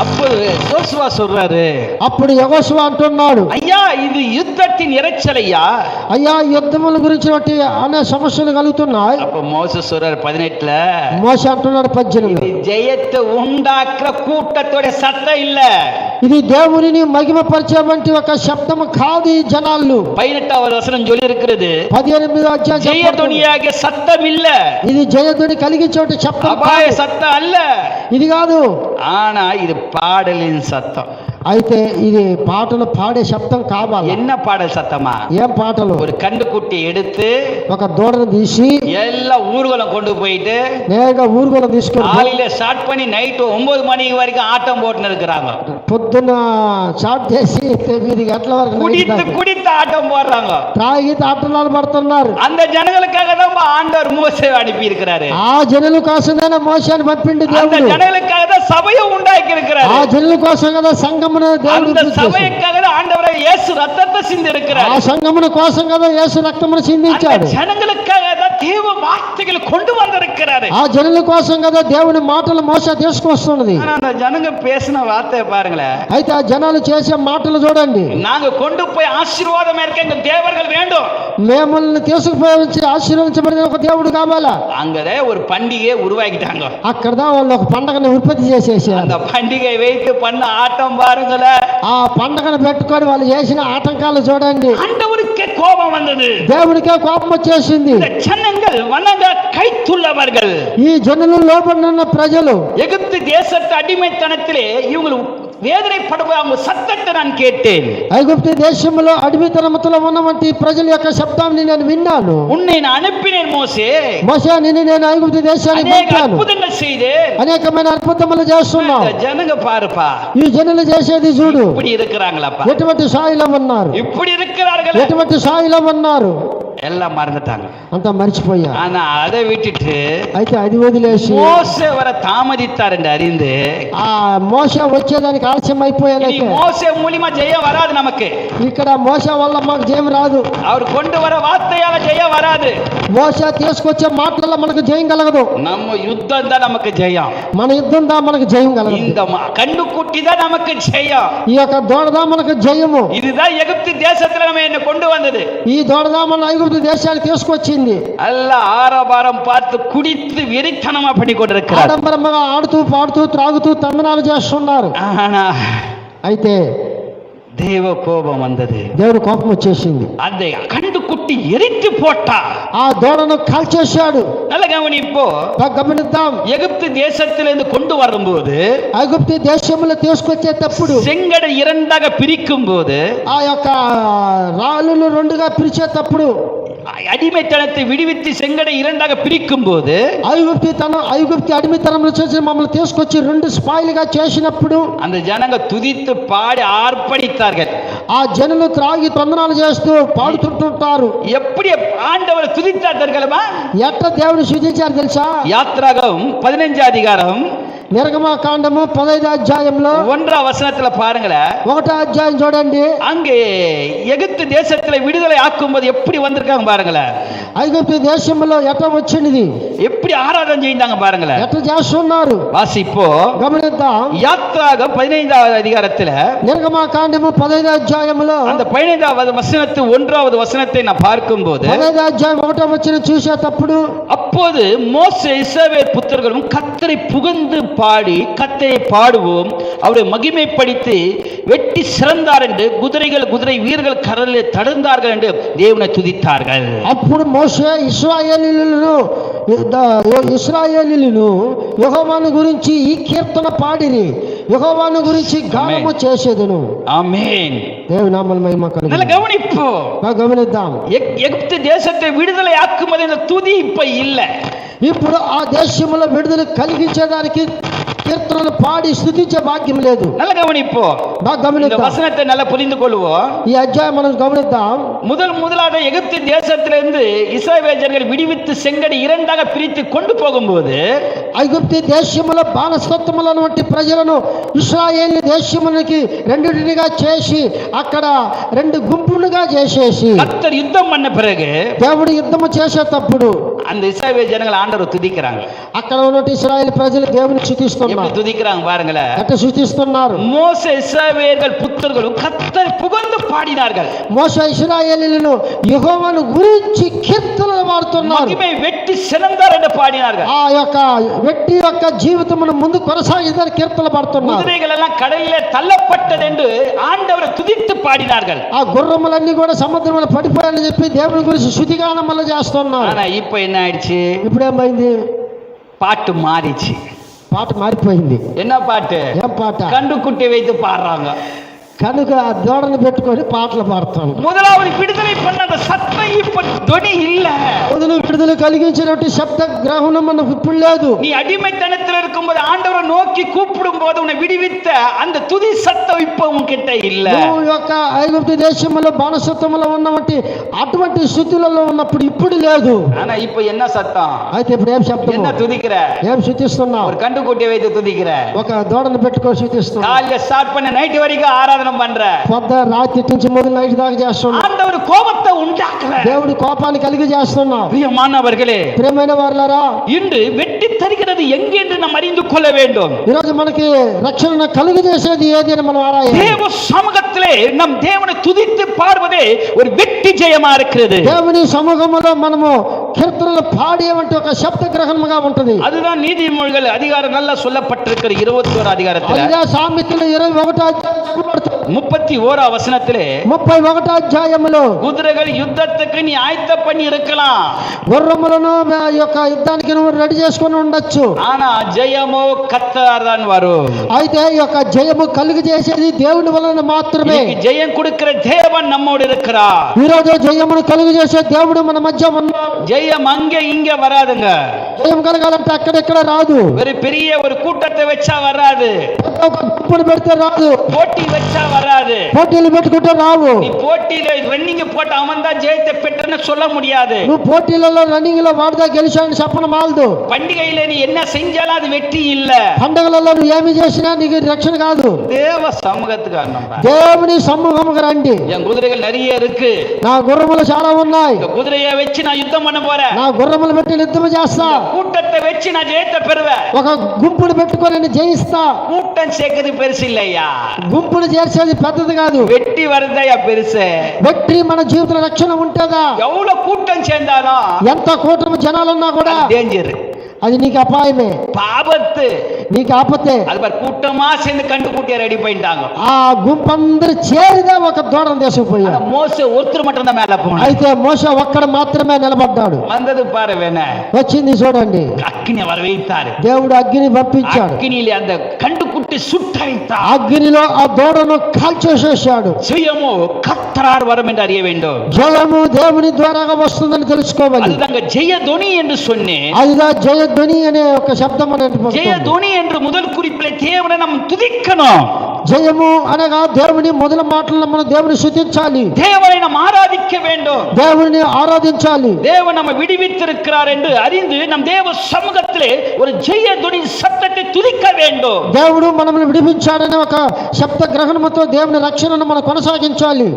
அப்போது யோசுவா சொல்றாரு, అప్పుడు యెహోషువ అంటున్నాడు, ஐயா இது யுத்தத்தின் இரைச்சல் ஐயா. అయ్యా యుద్ధముల గురించి అనే సమస్యలు కలుగుతున్నాయి. அப்ப மோசே சொல்றாரு 18ல, మోసే అంటున్నాడు 18లో, இது ஜெயத்தை உண்டாக்குற கூட்டத்தோட சத்தம் இல்ல. ఇది దేవునిని మహిమపరిచే వంటి ఒక శబ్దము కాదు. ఈ జనాలు 18వ వచనం சொல்லி இருக்கிறது, 18వ అధ్యాయం ஜெயதுணியாகிய சத்தம் இல்ல, ఇది జయధ్వని కలిగించే శబ్దం அபாய சத்தம் அல்ல, ఇది కాదు. ஆனா இது பாடலின் சத்தம். అయితే ఇది పాటలు పాడే శబ్దం కావాలి. என்ன பாடல் சத்தமா? ఏం పాటలు? ஒரு கண்டுக்குட்டி எடுத்து ఒక దూడను తీసి எல்லா ஊர்வலம் கொண்டு போயிட்டு నేరుగా ఊరుగోల తీసుకొని காலையில ஸ்டார்ட் பண்ணி நைட்டு 9 மணி வரைக்கும் ஆட்டம் போட்டுன்னு இருக்கிறாங்க. పొద్దున్న స్టార్ట్ చేసి 9 గంటల వరకు குடித்து குடித்து ஆட்டம் போடுறாங்க. తాగి ఆటలాలు పడుతున్నారు. அந்த ஜனங்களுக்காக தான் ஆண்டவர் மோசே அனுப்பி இருக்கிறாரு. ఆ జనుల కోసమే మోసేని పంపిండు அந்த దేవుడు. ஜனங்களுக்காக தான் சபையை உண்டாக்கி இருக்கிறாரு. ఆ జనుల కోసం కదా సంఘమును దేవుడు அந்த சபைக்காக தான் ஆண்டவரே இயேசு ரத்தத்தை சிந்தி இருக்கிறார். ఆ సంఘమున కోసం కదా యేసు రక్తమును చిందించాడు. அந்த ஜனங்களுக்காக தான் தேவ வார்த்தைகளை கொண்டு வந்திருக்கிறாரு. ఆ జనుల కోసం కదా దేవుని మాటలు మోసే తీసుకొస్తున్నది. ஆனா அந்த ஜனங்க பேசின வார்த்தையை பாருங்களேன். అయితే ఆ జనాలు చేసే మాటలు చూడండి. நாங்க கொண்டு போய் ஆசீர்வாதம் இருக்க எங்க தேவர்கள் வேண்டும். మేమల్ని తీసుకుపోయి ఆశీర్వదించబడిన ఒక దేవుడు కావాలా? அங்கதே ஒரு பண்டிகையை உருவாக்கிட்டாங்க. అక్కడ వాళ్ళు ఒక పండగని ఉత్పత్తి చేసేసారు. அந்த பண்டிகை வைத்து பண்ண ஆட்டம் பாருங்களேன். ఆ పండగను పెట్టుకొని వాళ్ళు చేసిన ఆటంకాలు చూడండి. ஆண்டவருக்கே கோபம் வந்தது. దేవునికే కోపం వచ్చేసింది. இந்த ஜனங்கள் வணங்க கைத்துள்ளவர்கள். ఈ జనులు లోబడిన ప్రజలు எகிப்து தேசத்து அடிமைத்தனத்திலே இவங்க வேதனைப்படுவ அவங்க சத்தத்தை நான் கேட்டேன். ఐగుప్తు దేశంలో అడవితనములో ఉన్నటువంటి ప్రజల యొక్క శబ్దాన్ని నేను విన్నాను. உன்னை நான் அனுப்பினேன் மோசே. మోసే నేను ఐగుప్తు దేశానికి அநேக పంపాను. அற்புதங்கள் செய்தேன். అనేకమైన అద్భుతములు చేస్తున్నావు. இந்த ஜனங்க பாருப்பா, ఈ జనులు చేసేది చూడు. இப்படி இருக்கிறாங்களப்பா, ఎటువంటి స్థాయిలో ఉన్నారు, இப்படி இருக்கிறார்கள். ఎటువంటి స్థాయిలో ఉన్నారు, எல்லாம் மறந்துட்டாங்க. అంతా మర్చిపోయారు. ஆனா அதை விட்டுட்டு అయితే అది వదిలేసి மோசே வர தாமதித்தார் என்று அறிந்து ఆ మోస వచ్చేదానికి ఆలస్యం అయిపోయాను. இனி மோசே மூலியமா ஜெயம் வராது நமக்கு. ఇక్కడ మోస వల్ల మాకు జయం రాదు. அவர் கொண்டு வர வார்த்தையால ஜெயம் வராது. మోస తీసుకొచ్చే మాటల మనకు జయం కలగదు. நம்ம யுத்தம் தான் நமக்கு ஜெயம். మన యుద్ధం దా మనకు జయం కలగదు. இந்த கண்டுக்குட்டி தான் நமக்கு ஜெயம். ఈ యొక్క దూడదా మనకు జయము. இதுதான் எகிப்து தேசத்துல நம்ம என்ன கொண்டு வந்தது. ఈ దూడదా మన ఐగుప్తు దేశానికి తీసుకొచ్చింది. அல்ல ஆரவாரம் பார்த்து குடித்து வெறித்தனமா பண்ணி கொண்டிருக்கிறார். ఆడంబరంగా ఆడుతూ పాడుతూ త్రాగుతూ తందనాలు చేస్తున్నారు. ஆனா అయితే தேவ கோபம் வந்தது. దేవుడు కోపం వచ్చేసింది. அந்த கண்டுக்குட்டி எரித்து போட்டா. ఆ దూడను కాల్చేశాడు. நல்ல கவனிப்போ, గమనిద్దాం. எகிப்து தேசத்திலிருந்து கொண்டு வரும்போது ఐగుప్తు దేశంలో తీసుకొచ్చేటప్పుడు செங்கடை இரண்டாக பிரிக்கும் போது ఆ యొక్క రాళ్ళను రెండుగా పిలిచేటప్పుడు அடிமைத்தனத்தை விடுவித்து செங்கடை இரண்டாக பிரிக்கும் போது ఐగుప్తు అడిమితనంలో చేసి మమ్మల్ని తీసుకొచ్చి రెండు స్పాయిలుగా చేసినప్పుడు அந்த ஜனங்க துதித்து பாடி ஆர்ப்பணித்தார்கள். ఆ జనులు త్రాగి తొందనాలు చేస్తూ పాడుతుంటారు. எப்படி ஆண்டவர் துதித்தார்களமா? ఎట్లా దేవుని సూచించారు తెలుసా? யாத்ராகமம் 15 அதிகாரம் నిర్గమకాండము 15వ అధ్యాయంలో 1వ వచనத்துல பாருங்களேன். 1వ అధ్యాయం చూడండి. அங்கே எகிப்து தேசத்துல விடுதலை ஆக்கும்போது எப்படி வந்திருக்காங்க பாருங்களேன். ఐగుప్తు దేశంలో ఎట్లా వచ్చింది, எப்படி ஆராதனை செய்தாங்க பாருங்களேன். ఎట్లా చేస్తున్నారు வாசிப்போ గమనిద్దాం. யாத்ராகம் 15வது அதிகாரத்துல నిర్గమకాండము 15వ అధ్యాయములో அந்த 15வது வசனத்து 1வது வசனத்தை நான் பார்க்கும்போது 15వ అధ్యాయం 1వ వచనం చూసేటప్పుడు அப்போது மோசே இஸ்ரவேல் புத்திரர்களும் கர்த்தரை புகழ்ந்து பாடி கர்த்தரை பாடுவோம் அவரை மகிமைப்படுத்தி வெட்டி சிறந்தார் என்று குதிரை வீரர்கள் கடலில் தடுந்தார்கள் என்று தேவனை துதித்தார்கள். అప్పుడు మోషే ఇశ్రాయేలీయులను యెహోవాను గురించి ఈ కీర్తన పాడిరి, యెహోవాను గురించి గానము చేసేదను. ஆமென். దేవుని నామమున మహిమ కలుగును. நல்ல கவனிப்பு. గమనిద్దాం. எகிப்து தேசத்தை விடுதலை ஆக்கும்போது இந்த துதி இப்ப இல்ல. ఇప్పుడు ఆ దేశంలో విడుదల కలిగించేదానికి కీర్తనలు పాడి స్తుతించే భాగ్యం లేదు. நல்ல கவனிப்பு. బాగా గమనిద్దాం. வசனத்தை நல்லா புரிந்து கொள்வோம். ఈ అధ్యాయం మనం గమనిద్దాం. முதலாவது எகிப்து தேசத்திலிருந்து இஸ்ரவேல் ஜனங்களை விடுவித்து செங்கடை இரண்டாக பிரித்து கொண்டு போகும்போது ఐగుప్తు దేశంలో బానిసత్వములను వంటి ప్రజలను ఇశ్రాయేలు దేశమునికి రెండింటిగా చేసి అక్కడ రెండు గుంపులుగా చేసేసి கர்த்தர் யுத்தம் பண்ண பிறகு దేవుడు యుద్ధము చేసేటప్పుడు அந்த இஸ்ரவேல் ஜனங்கள் ஆண்டவர் துதிக்கிறாங்க. అక్కడ ఉన్న ఇశ్రాయేలు ప్రజలు దేవుని స్తుతిస్తున్నారు. எப்படி துதிக்கிறாங்க பாருங்களேன். ఎట్లా స్తుతిస్తున్నారు? மோசே இஸ்ரவேல் புத்திரர்களும் கர்த்தரை புகழ்ந்து பாடினார்கள். మోషే ఇశ్రాయేలీయులను యెహోవాను గురించి కీర్తనలు పాడుతున్నారు. మహిమై వెట్టి సిరందార్ என்று பாடினார்கள். ఆ యొక్క వ్యక్తి యొక్క జీవితమును ముందు కొనసాగించడానికి కీర్తనలు పాడుతున్నారు. குதிரைகள் எல்லாம் கடலிலே தள்ளப்பட்டது என்று ஆண்டவரை துதித்து பாடினார்கள். ఆ గుర్రములన్నీ కూడా సముద్రంలో పడిపోయాయని చెప్పి దేవుని గురించి స్తుతిగానములు చేస్తున్నారు. ஆனா இப்போ என்ன ஆயிடுச்சு? ఇప్పుడు ఏమైంది? பாட்டு மாறிச்சு. పాట మారిపోయింది. என்ன பாட்டு? ఏం పాట? கண்டு குட்டி வைத்து பாடுறாங்க. కనుక ఆ దూడను పెట్టుకొని పాటలు పాడుతాను. முதலாவது விடுதலை பண்ண அந்த சத்தம் இப்ப துணி இல்ல. మొదలు విడుదల కలిగించినట్టు శబ్ద గ్రహణం మనకు ఇప్పుడు లేదు. நீ అடிமைத்தனத்தில் இருக்கும்போது ఆండవரை నోకి కూப்பிடும் போது உன்னை விடுவித்த அந்த துதி சத்தம் இப்ப உன்கிட்ட இல்ல. నువ్వు యొక్క ఐగుప్తు దేశంలో బానిసత్వంలో ఉన్నటువంటి అటువంటి స్థితులలో ఉన్నప్పుడు ఇప్పుడు లేదు. ஆனா இப்ப என்ன சத்தம்? అయితే ఇప్పుడు ఏం శబ్దం? என்ன துதிக்கிற? ఏం స్తుతిస్తున్నావు? ஒரு கண்டு குட்டி வைத்து துதிக்கிற. ఒక దూడను పెట్టుకొని స్తుతిస్తున్నావు. காலையில ஸ்டார்ட் பண்ண நைட் வரைக்கும் ஆராதனை பண்ற. పొద్దు రాత్రి నుంచి మొదలు నైట్ దాకా చేస్తున్నావు. ஆண்டவர் கோபத்தை உண்டாக்குற. దేవుడి కోపాన్ని కలిగి చేస్తున్నావు. பிரியமானவர்களே, ప్రియమైన వారలారా, இன்று வெட்டி தருகிறது எங்கே என்று நாம் அறிந்து கொள்ள வேண்டும். ఈ రోజు మనకి రక్షణ కలుగు చేసేది ఏది అని మనం ఆరాయాలి. தேவ சமூகத்திலே நம் தேவனை துதித்து பாடுவதே ஒரு வெற்றி ஜெயமா இருக்கிறது. దేవుని సమూహంలో మనము కీర్తనలు పాడేవంటి ఒక శబ్ద గ్రహణముగా ఉంటుంది. அதுதான் நீதிமொழிகள் அதிகாரம் நல்லா சொல்லப்பட்டிருக்கிற 21 அதிகாரத்துல అదే సామెతలు 21 31 வசனத்திலே 31 అధ్యాయములో குதிரைகள் யுத்தத்துக்கு நீ ஆயத்த பண்ணி இருக்கலாம். గుర్రములను ఈ యొక్క యుద్ధానికి నువ్వు రెడీ చేసుకొని ఉండొచ్చు. ஆனா ஜெயமோ கர்த்தர் தான் வரும். అయితే ఈ యొక్క జయము కలుగు చేసేది దేవుని వలన మాత్రమే. இன்னைக்கு ஜெயம் கொடுக்கிற தேவன் நம்மோடு இருக்கிறார். ఈ రోజు జయమును కలుగు చేసే దేవుడు మన మధ్య ఉన్నాడు. ஜெயம் அங்க இங்க வராதுங்க. జయం కలగాలంటే అక్కడెక్కడ రాదు. பெரிய ஒரு கூட்டத்தை வச்சா வராது. ఒక గుంపును పెడితే రాదు. போட்டி வச்சா வராது. పోటీలు పెట్టుకుంటే రావు. நீ போட்டியில ரன்னிங் போட்ட அவன் தான் ஜெயத்தை பெற்றன்னு சொல்ல முடியாது. నువ్వు పోటీలలో రన్నింగ్ లో వాడుదా గెలిచాడని చెప్పడం మాలదు. பண்டிகையில நீ என்ன செஞ்சாலும் அது வெற்றி இல்ல. పండుగలలో నువ్వు ఏమి చేసినా నీకు రక్షణ కాదు. தேவ சமூகத்துக்கு வரணும். దేవుని సమూహముకు రండి. என் குதிரைகள் நிறைய இருக்கு. నా గుర్రములు చాలా ఉన్నాయి. இந்த குதிரையை வச்சு நான் யுத்தம் பண்ண போறேன். నా గుర్రములు పెట్టి యుద్ధం చేస్తా. கூட்டத்தை வச்சு நான் ஜெயத்தை பெறுவேன். ఒక గుంపును పెట్టుకొని నేను జయిస్తా. கூட்டம் சேர்க்கிறது பெருசு இல்லையா? గుంపును చేర్చేది పెద్దది కాదు. வெற்றி வருதையா பெருசு. వెట్టి మన జీవితంలో రక్షణ ఉంటుందా? எவ்வளவு கூட்டம் சேர்ந்தாலும் ఎంత కూటమి జనాలున్నా కూడా டேஞ்சர். అది నీకు అపాయమే, ஆபத்து. నీకు ఆపతే. அது பாரு கூட்டமா சேர்ந்து கண்டு கூட்டிய ரெடி பண்ணிட்டாங்க. ఆ గుంపందరూ చేరిదా ఒక దూడం తీసుకుపోయాడు. மோசே ஒருத்தர் மட்டும் தான் மேல போனார். అయితే మోషే ఒక్కడు మాత్రమే నిలబడ్డాడు. வந்தது பாரு வேண. వచ్చింది చూడండి. அக்கினி வர வைத்தாரு. దేవుడు అగ్ని పంపించాడు. அக்கினியிலே அந்த கண்டு குட்டி சுட்ட வைத்தார். అగ్నిలో ఆ దూడను కాల్చేసేసాడు. சுயமோ கர்த்தரால் வரும் என்று அறிய வேண்டும். జయము దేవుని ద్వారాగా వస్తుందని తెలుసుకోవాలి. அதுதாங்க ஜெயதுணி என்று சொன்னேன். అదిగా జయధ్వని అనే ఒక శబ్దం అనేది ஜெயதுணி என்று முதல் குறிப்பிலே தேவனை நாம் துதிக்கணும். జయము అనగా దేవుని మొదల మాటలను మనం దేవుని స్తుతించాలి, தேவனை நாம் ஆராதிக்க வேண்டும். దేవుని ఆరాధించాలి. தேவன் நம்ம விடுவித்திருக்கிறார் என்று அறிந்து நம் தேவ சமூகத்திலே ஒரு ஜெய துணி சத்தத்தை துதிக்க வேண்டும். దేవుడు మనల్ని విడిపించాడనే ఒక శబ్ద గ్రహణముతో దేవుని రక్షణను మనం కొనసాగించాలి.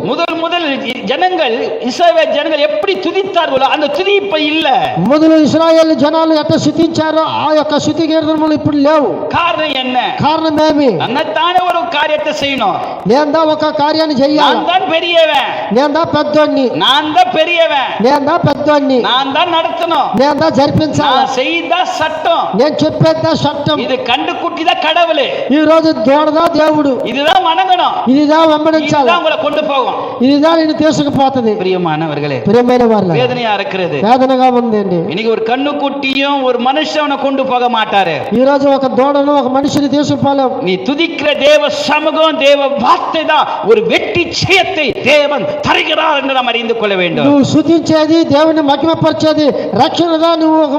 முதல் ஜனங்கள் இஸ்ரவேல் ஜனங்கள் எப்படி துதித்தார்களோ அந்த துதி இப்ப இல்ல. మొదలు ఇశ్రాయేలు జనాలు ఎట్లా స్తుతించారో ఆ యొక్క స్తుతి కీర్తనలు ఇప్పుడు లేవు. காரணம் என்ன? కారణం ఏమి? அன்னதானே ஒரு காரியத்தை செய்யணும். నేందా ఒక కార్యాన్ని చెయ్యాలి, நான் தான் பெரியவன், నేందా పెద్దోన్ని, நான் தான் பெரியவன், నేందా పెద్దోన్ని, நான் தான் நடத்தணும், నేందా జరిపించాలి, நான் செய்தா சட்டம், నేను చెప్పేదా చట్టం. இது கண்டு குட்டிதான் கடவுள், ఈ రోజు దోడదా దేవుడు, இதுதான் வணங்கணும், ఇదిదా వెంబడించాలి, இதுதான் உங்களை கொண்டு போகும். ఇదిదా నేను తీసుకుపోతుంది. பிரியமானவர்களே, ప్రియమైన వారు, வேதனையா இருக்கிறது. వేదనగా ఉందండి. இன்னைக்கு ஒரு கண்ணுக்குட்டியும் ஒரு மனுஷனை கொண்டு போக மாட்டாரு. ఈ రోజు ఒక దోడను ఒక మనిషిని తీసుకుపోలేం. நீ துதிக்கிற தேவ சமூகம் தேவ வார்த்தை தான் ஒரு வெற்றி ஜெயத்தை தேவன் தருகிறார் என்று நாம் அறிந்து கொள்ள வேண்டும். నువ్వు స్తుతించేది దేవుని మహిమపరిచేది రక్షణగా నువ్వు ఒక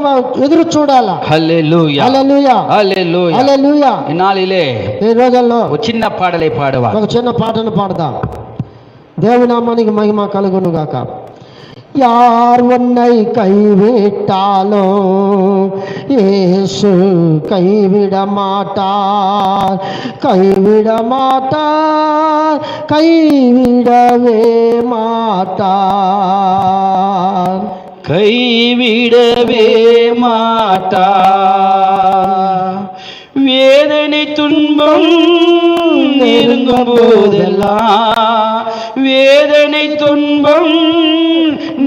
ఎదురు చూడాలా. హల్లెలూయా, హల్లెలూయా, హల్లెలూయా, హల్లెలూయా. ఈ నాளிலே ఈ రోజుల్లో ஒரு சின்ன பாடலை பாடுவார். ఒక చిన్న పాటను పాడదాం. దేవుని నామానికి మహిమ కలుగును గాక. யார் உன்னை கைவிட்டாலோ இயேசு கைவிட மாட்டார், கைவிட மாட்டார், கைவிடவே மாட்டார், கைவிடவே மாட்டார். வேதனை துன்பம் நெருங்கும் போதெல்லாம், வேதனை துன்பம்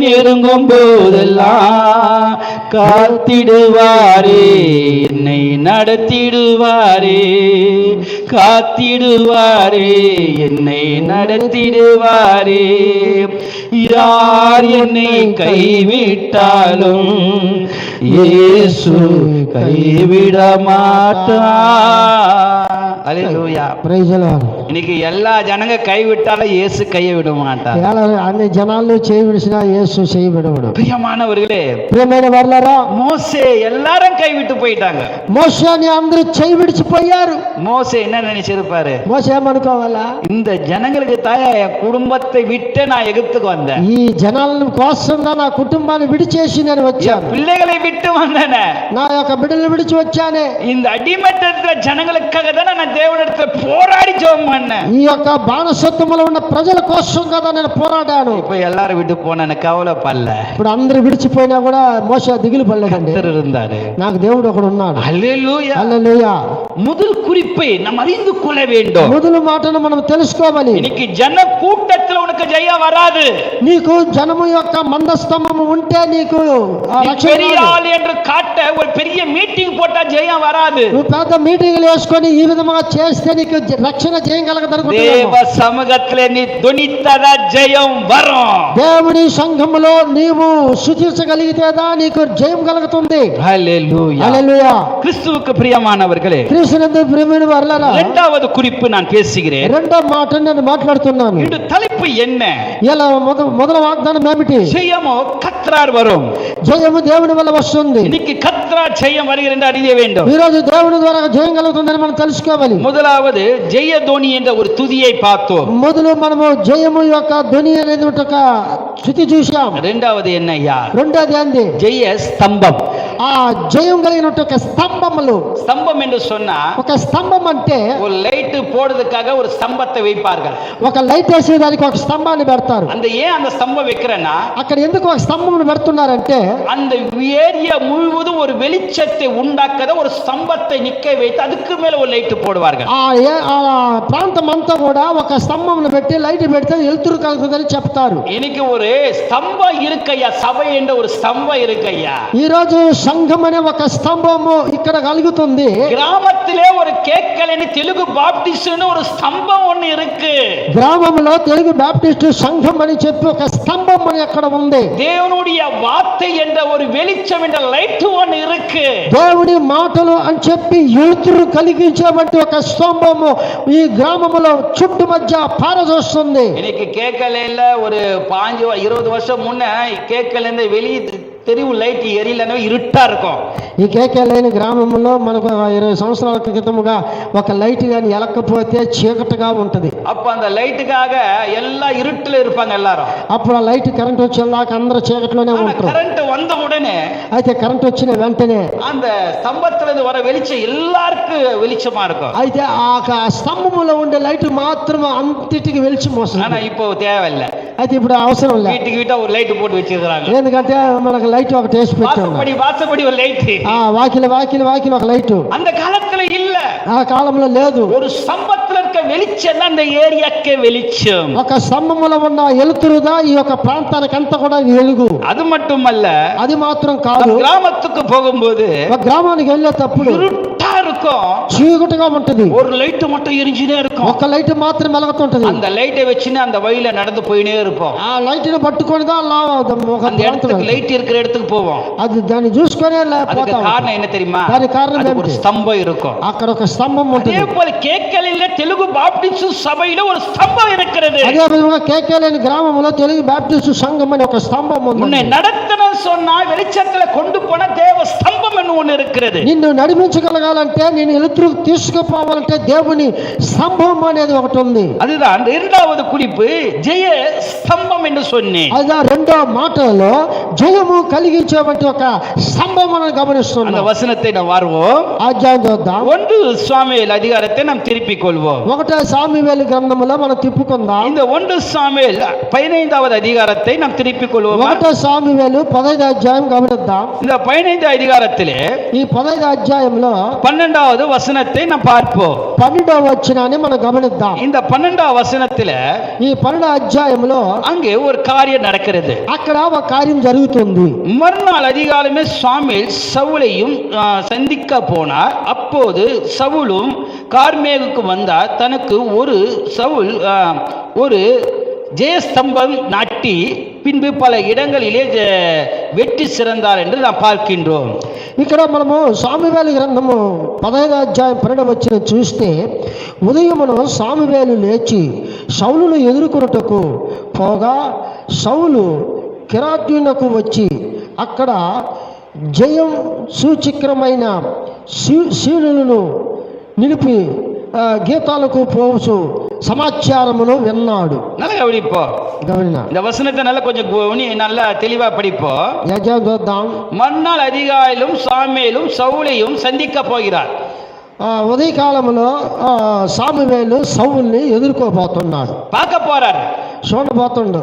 நெருங்கும் போதெல்லாம் காத்திடுவாரே, என்னை நடத்திடுவாரே, காத்திடுவாரே, என்னை நடத்திடுவாரே. யார் என்னை கைவிட்டாலும் இயேசு கைவிட மாட்டார். அல்லேலூயா, ప్రైజ్ ది లార్డ్. இன்னைக்கு எல்லா ஜனங்க கைவிட்டாலும் இயேசு கையை விட மாட்டார். అన్ని జనాలు చేయి విడిచినా యేసు చేయి విడవడు. பிரியமானவர்களே, ప్రియమైన వారలారా, மோசே எல்லாரும் கைவிட்டு போயிட்டாங்க. మోషేని అందరూ చేయి విడిచిపోయారు. மோசே என்ன நினைச்சிருப்பாரு? మోషే ఏమనుకోవాలా? இந்த ஜனங்களுக்கு தாய என் குடும்பத்தை விட்டு நான் எகிப்துக்கு வந்தேன், ఈ జనాల కోసంగా నా కుటుంబాన్ని విడిచేసి నేను వచ్చాను, பிள்ளைகளை விட்டு வந்தேனே, నా యొక్క బిడ్డలు విడిచి వచ్చానే, இந்த அடிமட்டத்துல ஜனங்களுக்காக தானே நான் தேவனிடத்துல போராடி ஜெபம் பண்ணேன், ఈ యొక్క బానిసత్వంలో ఉన్న ప్రజల కోసం కదా నేను పోరాడాను. இப்ப எல்லாரும் விட்டு போன கவலைப்படல. ఇప్పుడు అందరూ విడిచిపోయినా కూడా మోషే దిగులు పడలేదండి. கர்த்தர் இருந்தாரு. నాకు దేవుడు ఒకడు ఉన్నాడు. அல்லேலூயா. హల్లెలూయా. முதல் குறிப்பை நாம் அறிந்து கொள்ள வேண்டும். మొదలు మాటను మనం తెలుసుకోవాలి. இன்னைக்கு ஜன கூட்டத்துல உனக்கு ஜெயம் வராது. నీకు జనము యొక్క మందస్తంభము ఉంటే నీకు ఆ நீ రక్షణ பெரிய రాదు. ஆள் என்று காட்ட ஒரு பெரிய மீட்டிங் போட்டா ஜெயம் வராது. నువ్వు పెద్ద మీటింగ్లు వేసుకొని ఈ విధంగా చేస్తే నీకు రక్షణ చేయగలగదనుకుంటున్నావు. தேவ சமூகத்திலே நீ துணித்ததா ஜெயம் வரும். దేవుని సంఘములో నీవు స్తుతించగలిగితేదా నీకు జయం కలుగుతుంది. ஹல்லேலூயா. హల్లెలూయా. கிறிஸ்துவுக்கு பிரியமானவர்களே, క్రీస్తునందు ప్రియమైన వారలారా, இரண்டாவது குறிப்பு நான் பேசுகிறேன். రెండో మాట నేను మాట్లాడుతున్నాను. இந்த தலைப்பு என்ன? ఇలా మొదల వాగ్దానం ఏమిటి? ஜெயமோ கர்த்தரால் வரும். జయము దేవుని వల్ల వస్తుంది. இன்னைக்கு கர்த்தரால் ஜெயம் வருகிறது என்று அறிய வேண்டும். ఈ రోజు దేవుని ద్వారా జయం కలుగుతుందని మనం తెలుసుకోవాలి. முதலாவது ஜெயதோனி என்ற ஒரு துதியை பார்த்தோம். మొదలు మనము జయము యొక్క ధ్వని అనేది ఒక స్థుతి చూశాం. இரண்டாவது என்னய்யா? రెండోది ఏంది? ஜெய ஸ்தம்பம். ఆ జయం కలిగిన ఒక స్తంభములు. ஸ்தம்பம் என்று சொன்னா ఒక స్తంభం అంటే ஒரு லைட் போடுறதுக்காக ஒரு ஸ்தம்பத்தை வைப்பார்கள். ఒక లైట్ వేసేదానికి ఒక స్తంభాన్ని పెడతారు. ஏன் அந்த ஸ்தம்பம் வைக்கிறேன்னா, అక్కడ ఎందుకు ఒక స్తంభం పెడుతున్నారంటే அந்த ஏரியா முழுவதும் ஒரு வெளிச்சத்தை உண்டாக்கத ஒரு ஸ்தம்பத்தை நிக்க வைத்து அதுக்கு மேல ஒரு லைட் போடுவார்கள். ఆ ప్రాంతం అంతా కూడా ఒక స్తంభం పెట్టి లైట్ పెడితే వెలుతురు కలుగుతుందని చెప్తారు. இன்னைக்கு ஒரு ஸ்தம்பம் இருக்கையா, சபை என்ற ஒரு ஸ்தம்பம் இருக்கையா. ఈ రోజు సంఘం అనే ఒక స్తంభము ఇక్కడ కలుగుతుంది. கிராமத்திலே ஒரு கேக்கலனி தெலுங்கு பாப்டிஸ்ட்னு ஒரு ஸ்தம்பம் ஒன்னு இருக்கு. గ్రామంలో తెలుగు బాప్టిస్టు సంఘం అని చెప్పి ఒక స్తంభం అని అక్కడ ఉంది. தேவனுடைய வார்த்தை என்ற ஒரு வெளிச்சம் என்ற லைட் ஒன்னு இருக்கு. దేవుడి మాటలు అని చెప్పి వెలుతురు కలిగించేటువంటి ఒక స్తంభము ఈ గ్రామములో చుట్టు మధ్య పారదోస్తుంది. இன்னைக்கு கேக்கலையில ஒரு 5-20 வருஷம் முன்ன கேக்கல வெளியே தெருவு லைట్ ఎరియలనే இருட்டா இருக்கும். ఈ కేకేలేని గ్రామంలో మనకు 20 సంవత్సరాల క్రితముగా ఒక లైట్ కానీ ఎలక్కపోతే చీకటిగా ఉంటుంది. அப்ப அந்த லைட்டுக்காக எல்லாம் இருட்டுல இருப்பாங்க எல்லாரும். అప్పుడు ఆ లైట్ కరెంట్ వచ్చేదాకా అందరూ చీకటిలోనే ஆனா ఉంటారు. கரண்ட் வந்த உடனே అయితే కరెంట్ వచ్చిన వెంటనే அந்த ஸ்தம்பத்துல இருந்து வர வெளிச்சம் எல்லாருக்கும் வெளிச்சமா இருக்கும். అయితే ఆ స్తంభములో ఉండే లైట్ మాత్రం అంతటికి వెలిచి మోస్తుంది. ஆனா இப்போ தேவையில்லை. అయితే ఇప్పుడు అవసరం లేదు. வீட்டுக்கு வீட்டா ஒரு லைட் போட்டு வச்சிருக்காங்க. ఎందుకంటే మనకు లైట్ ఒకటి వేసి పెట్టాం. வாசப்படி ஒரு லைட். వాకిలి ఒక లైట్. அந்த కాలத்துல இல்ல. ఆ కాలంలో లేదు. ஒரு ஸ்தம்பத்துல இருக்க வெளிச்சம் தான் அந்த ஏரியாக்கே வெளிச்சம். ఒక స్తంభములో ఉన్న ఎలుతురుదా ఈ యొక్క ప్రాంతానికి అంతా కూడా వెలుగు. அது மட்டுமல்ல, అది మాత్రం కాదు, கிராமத்துக்கு போகும்போது ఒక గ్రామానికి వెళ్ళేటప్పుడు இருட்டா இருக்கும், చీకటిగా ఉంటది. ஒரு லைட் மட்டும் எரிஞ்சுனே இருக்கும். ఒక లైట్ మాత్రం వెలుగుతుంటది. அந்த லைட்டை வச்சுன்னு அந்த வழியில நடந்து போயினே இருப்போம். ఆ లైట్ ని పట్టుకొని దా அந்த இடத்துக்கு லைட் இருக்கிற இடத்துக்கு போவோம். అది దాన్ని చూసుకొని அதுக்கு காரணம் என்ன தெரியுமா? దాని కారణం ஒரு ஸ்தம்பம் இருக்கும். అక్కడ ఒక స్తంభం ఉంటుంది. அதே போல కేకలిలో తెలుగు బాప్టిస్ట్ సభలో ஒரு ஸ்தம்பம் இருக்கிறது. అదే విధంగా కేకేలేని గ్రామంలో తెలుగు బాప్టిస్ట్ సంఘం అని ఒక స్తంభం ఉంది. உன்னை நடத்தன சொன்னா வெளிச்சத்துல கொண்டு போன தேவ ஸ்தம்பம் என்று ஒன்று இருக்கிறது. నిన్ను నడిపించగలగాలంటే నేను ఎలుతురుకు తీసుకుపోవాలంటే దేవుని స్తంభం అనేది ఒకటి ఉంది. அதுதான் இரண்டாவது குறிப்பு, ஜெய ஸ்தம்பம் என்று சொன்னேன். అదే రెండో మాటలో జయము కలిగించేటువంటి ఒక స్తంభం అని గమనిస్తున్నాం. அந்த వచనத்தை நாம் வாருவோம். అధ్యాయం చూద్దాం. 1 சாமுவேல் அதிகாரத்தை நாம் திருப்பிக் கொள்வோம். ఒకటే సామువేలు గ్రంథములో మనం తిప్పుకుందాం. இந்த 1 சாமுவேல் 15வது அதிகாரத்தை நாம் திருப்பிக் கொள்வோம். ఒకటే సామువేలు 15వ అధ్యాయం గమనిద్దాం. இந்த 15వ அதிகாரத்திலே ఈ 15వ అధ్యాయంలో 12வது వచనத்தை நாம் பார்ப்போம். 12వ వచనాన్ని మనం గమనిద్దాం. இந்த 12వ వచనத்திலே ఈ 12వ అధ్యాయంలో அங்கே ஒரு காரியம் நடக்கிறது. అక్కడ ఒక కార్యం జరుగుతుంది. மறுநாள் அதிகாலமே சாமுவேல் சவுலையும் சந்திக்க போனார். அப்போது சவுலும் கார்மேகுக்கு வந்தார். தனக்கு ஒரு ஜெயஸ்தம்பம் நாட்டி பின்பு பல இடங்களிலே வெற்றி சிறந்தார் என்று நாம் பார்க்கின்றோம். ఇక్కడ మనము సామువేలు గ్రంథము 15వ అధ్యాయం 12వ వచనం చూస్తే, ఉదయమున సామువేలు లేచి సౌలును ఎదుర్కొనుటకు పోగా సౌలు కిరాతీయునకు వచ్చి అక్కడ జయం సూచిక్రమైన శీలులను నిలిపి గీతాలకు పోవచ్చు సమాచారమును విన్నాడు. நல்லா கவனிப்போம். గమనినా இந்த வசனத்தை நல்லா கொஞ்சம் நல்லா தெளிவா படிப்போம். యజ్ఞం చూద్దాం. மறுநாள் அதிகாலையிலும் சாமுவேலும் சவுலையும் சந்திக்க போகிறார். ఉదయకాలంలో సామువేలు సౌలుని ఎదుర్కోబోతున్నాడు, பார்க்க போறார், చూడబోతుండు.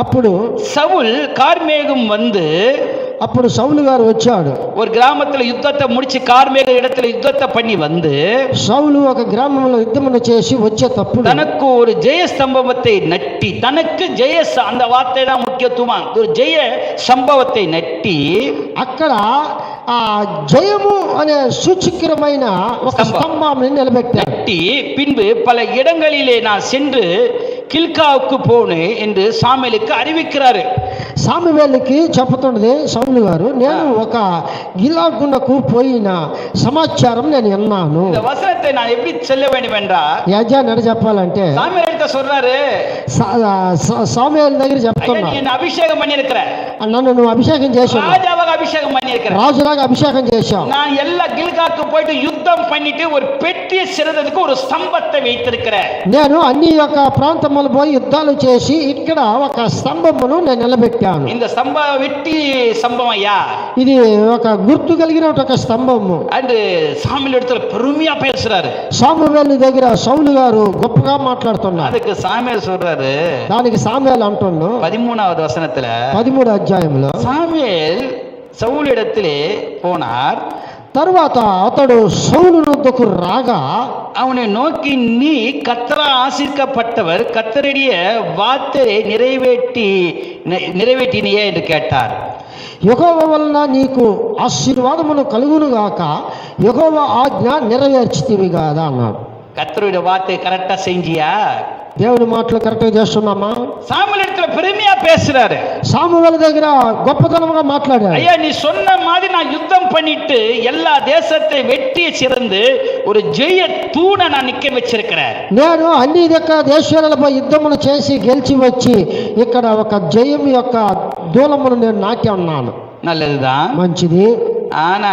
అప్పుడు సౌల్ కార్మేகம் வந்து అప్పుడు సౌలు గారు వచ్చాడు. ஒரு கிராமத்துல யுத்தத்தை முடிச்சு కార్మేக இடத்துல யுத்தத்தை பண்ணி வந்து సౌలు ఒక గ్రామంలో యుద్ధమును చేసి వచ్చేటప్పుడు தனக்கு ஒரு ஜெய ஸ்தம்பத்தை நட்டி, தனக்கு ஜெய, அந்த வார்த்தை தான் முக்கியத்துவம், ஒரு ஜெய சம்பவத்தை நட்டி అక్కడ ఆ జయము అనే సూచికరమైన ఒక స్తంభాన్ని నిలబెట్టాడు. நட்டி பின்பு பல இடங்களிலே நான் சென்று கில்காவுக்கு போனேன் என்று சாமுவேலுக்கு அறிவிக்கிறாரு. సామువేలుకి చెప్తున్నది సౌలు గారు, నేను ఒక గిలాగునకు పోయిన సమాచారం నేను విన్నాను. இந்த వచనத்தை நான் எப்படி சொல்ல வேண்டும் என்றால், యజమాని చెప్పాలంటే சாமுவேல் கிட்ட சொல்றாரு, సామువేలు దగ్గర చెప్తున్నా, నేను అభిషేకం பண்ணியிருக்கிற, నన్ను నువ్వు అభిషేకం చేశావు, ராஜாவாக அபிஷேகம் பண்ணியிருக்கிற, రాజులాగా అభిషేకం చేశావు, நான் எல்லா గిల్గాకు போயிட்டு యుద్ధం பண்ணிட்டு ஒரு பெட்டியை சிறந்ததுக்கு ஒரு ஸ்தம்பத்தை வைத்திருக்கிறேன், నేను అన్ని యొక్క ప్రాంతములు పోయి యుద్ధాలు చేసి ఇక్కడ ఒక స్తంభమును నేను నిలబెట్టాను. இந்த வெட்டி ஸ்தம்பம் ஐயா, ఇది ఒక గుర్తు కలిగిన ఒక స్తంభము అని సామువేలు இடத்துல பெருமையா பேசுறாரு. సామువేలు దగ్గర సౌలు గారు గొప్పగా మాట్లాడుతున్నారు. அதுக்கு சாமுவேல் சொல்றாரு, దానికి సామువేలు అంటున్నాడు 13வது వచనத்துல, 13వ అధ్యాయంలో, சாமுவேல் சவுல் இடத்திலே போனார். తరువాత అతడు సౌలు వద్దకు రాగా அவனை நோக்கி, நீ கர்த்தரால் ஆசீர்க்கப்பட்டவர், கர்த்தருடைய வார்த்தையை நிறைவேற்றினியே என்று கேட்டார். యెహోవా వలన నీకు ఆశీర్వాదమును కలుగునుగాక, యెహోవా ఆజ్ఞ నెరవేర్చితివి కాదా అన్నాడు. கர்த்தருடைய வார்த்தை கரெக்டா செஞ்சியா? దేవుని మాటలు కరెక్ట్గా చేస్తున్నామా? சாமுவேல் இடத்துல பெருமையா பேசுறாரு. సామువేలు దగ్గర గొప్పతనంగా మాట్లాడాడు. ஐயா, நீ சொன்ன மாதிரி நான் யுத்தம் பண்ணிட்டு எல்லா தேசத்தை வெட்டி சிறந்து ஒரு ஜெய தூணை நான் நிக்க வச்சிருக்கிறேன். నేను అన్ని దేశాలపై యుద్ధములు చేసి గెలిచి వచ్చి ఇక్కడ ఒక జయం యొక్క దూలమును నేను నాటి ఉన్నాను. நல்லதுதான். మంచిది. ஆனா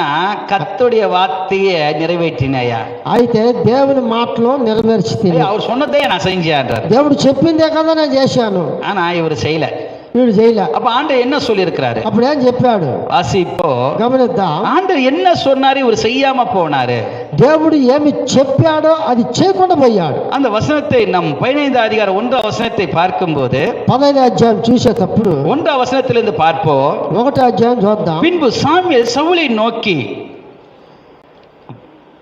கர்த்தருடைய வார்த்தையை நிறைவேற்றினாயா? అయితే దేవుని మాటలు నెరవేర్చి அவர் சொன்னதையே நான் செஞ்சேன்றார். దేవుడు చెప్పిందే కదా నేను చేశాను. ஆனா இவர் செய்யல. వీడు చేయలే. அப்ப ஆண்டவர் என்ன சொல்லி இருக்கிறாரு? అప్పుడు ఏం చెప్పాడు? வாசிப்போ గమనిద్దాం. ஆண்டவர் என்ன சொன்னாரு, இவர் செய்யாம போனாரு. దేవుడు ఏమి చెప్పాడో అది చేయకుండా పోయాడు. அந்த வசனத்தை நம் 15 அதிகாரம் 1 வசனத்தை பார்க்கும்போது 15 అధ్యాయం చూసేటప్పుడు 1 వచనத்திலிருந்து பார்ப்போம். 1 అధ్యాయం చూద్దాం. பின்பு சாமுவேல் சவுலை நோக்கி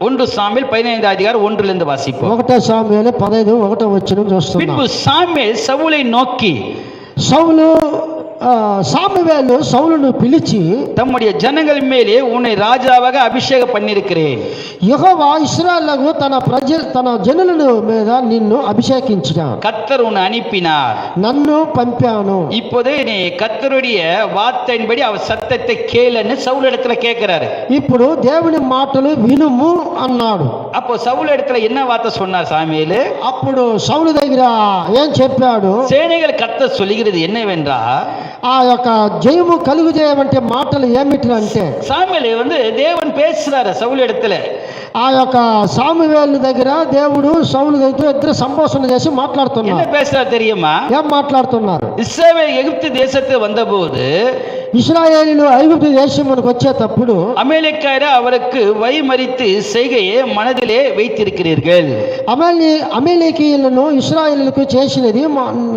1 சாமுவேல் 15 அதிகாரம் 1 வாசிப்போம். 1 సాముయేలు 15 1 వచనం చూస్తున్నాం. பின்பு சாமுவேல் சவுலை நோக்கி సామువేలు సౌలును పిలిచి தம்முடைய ஜனங்கள் மேலே உன்னை ராஜாவாக அபிஷேகம் பண்ணியிருக்கிறேன். యెహోవా ఇశ్రాయేలుకు తన జనుల మీద నిన్ను అభిషేకించాడు. கர்த்தர் உன்னை அனுப்பினார். నన్ను పంపాను. இப்போது நீ கர்த்தருடைய வார்த்தையின்படி அவர் சத்தத்தை கேளுன்னு சவுல் இடத்துல கேட்கிறாரு. ఇప్పుడు దేవుని మాటలు వినుము అన్నాడు. அப்போ சவுல் இடத்துல என்ன வார்த்தை சொன்னார் சாமுவேல்? అప్పుడు సౌలు దగ్గర ఏం చెప్పాడు? சேனைகள் கர்த்தர் சொல்லுகிறது என்னவென்றா, ఆ యొక్క జయము కలుగు చేయమంటే మాటలు ఏమిటంటే, சாமுவேல் தேவன் பேசுறாரு சவுல் இடத்துல. ఆ యొక్క సామువేలు దగ్గర దేవుడు సౌలు దగ్గర ఇద్దరు సంభాషణ చేసి మాట్లాడుతున్నారు. என்ன பேசுறாரு தெரியுமா? ఏం మాట్లాడుతున్నారు? இஸ்ரவேல் எகிப்து தேசத்துக்கு வந்தபோது ఇశ్రాయేలీయులు ఐగుప్తు దేశమునకు వచ్చేటప్పుడు அமலேக்கியர் அவருக்கு வைமறித்து செய்கையை மனதிலே வைத்திருக்கிறீர்கள். అమలేకీయులను ఇశ్రాయేలీయులకు చేసినది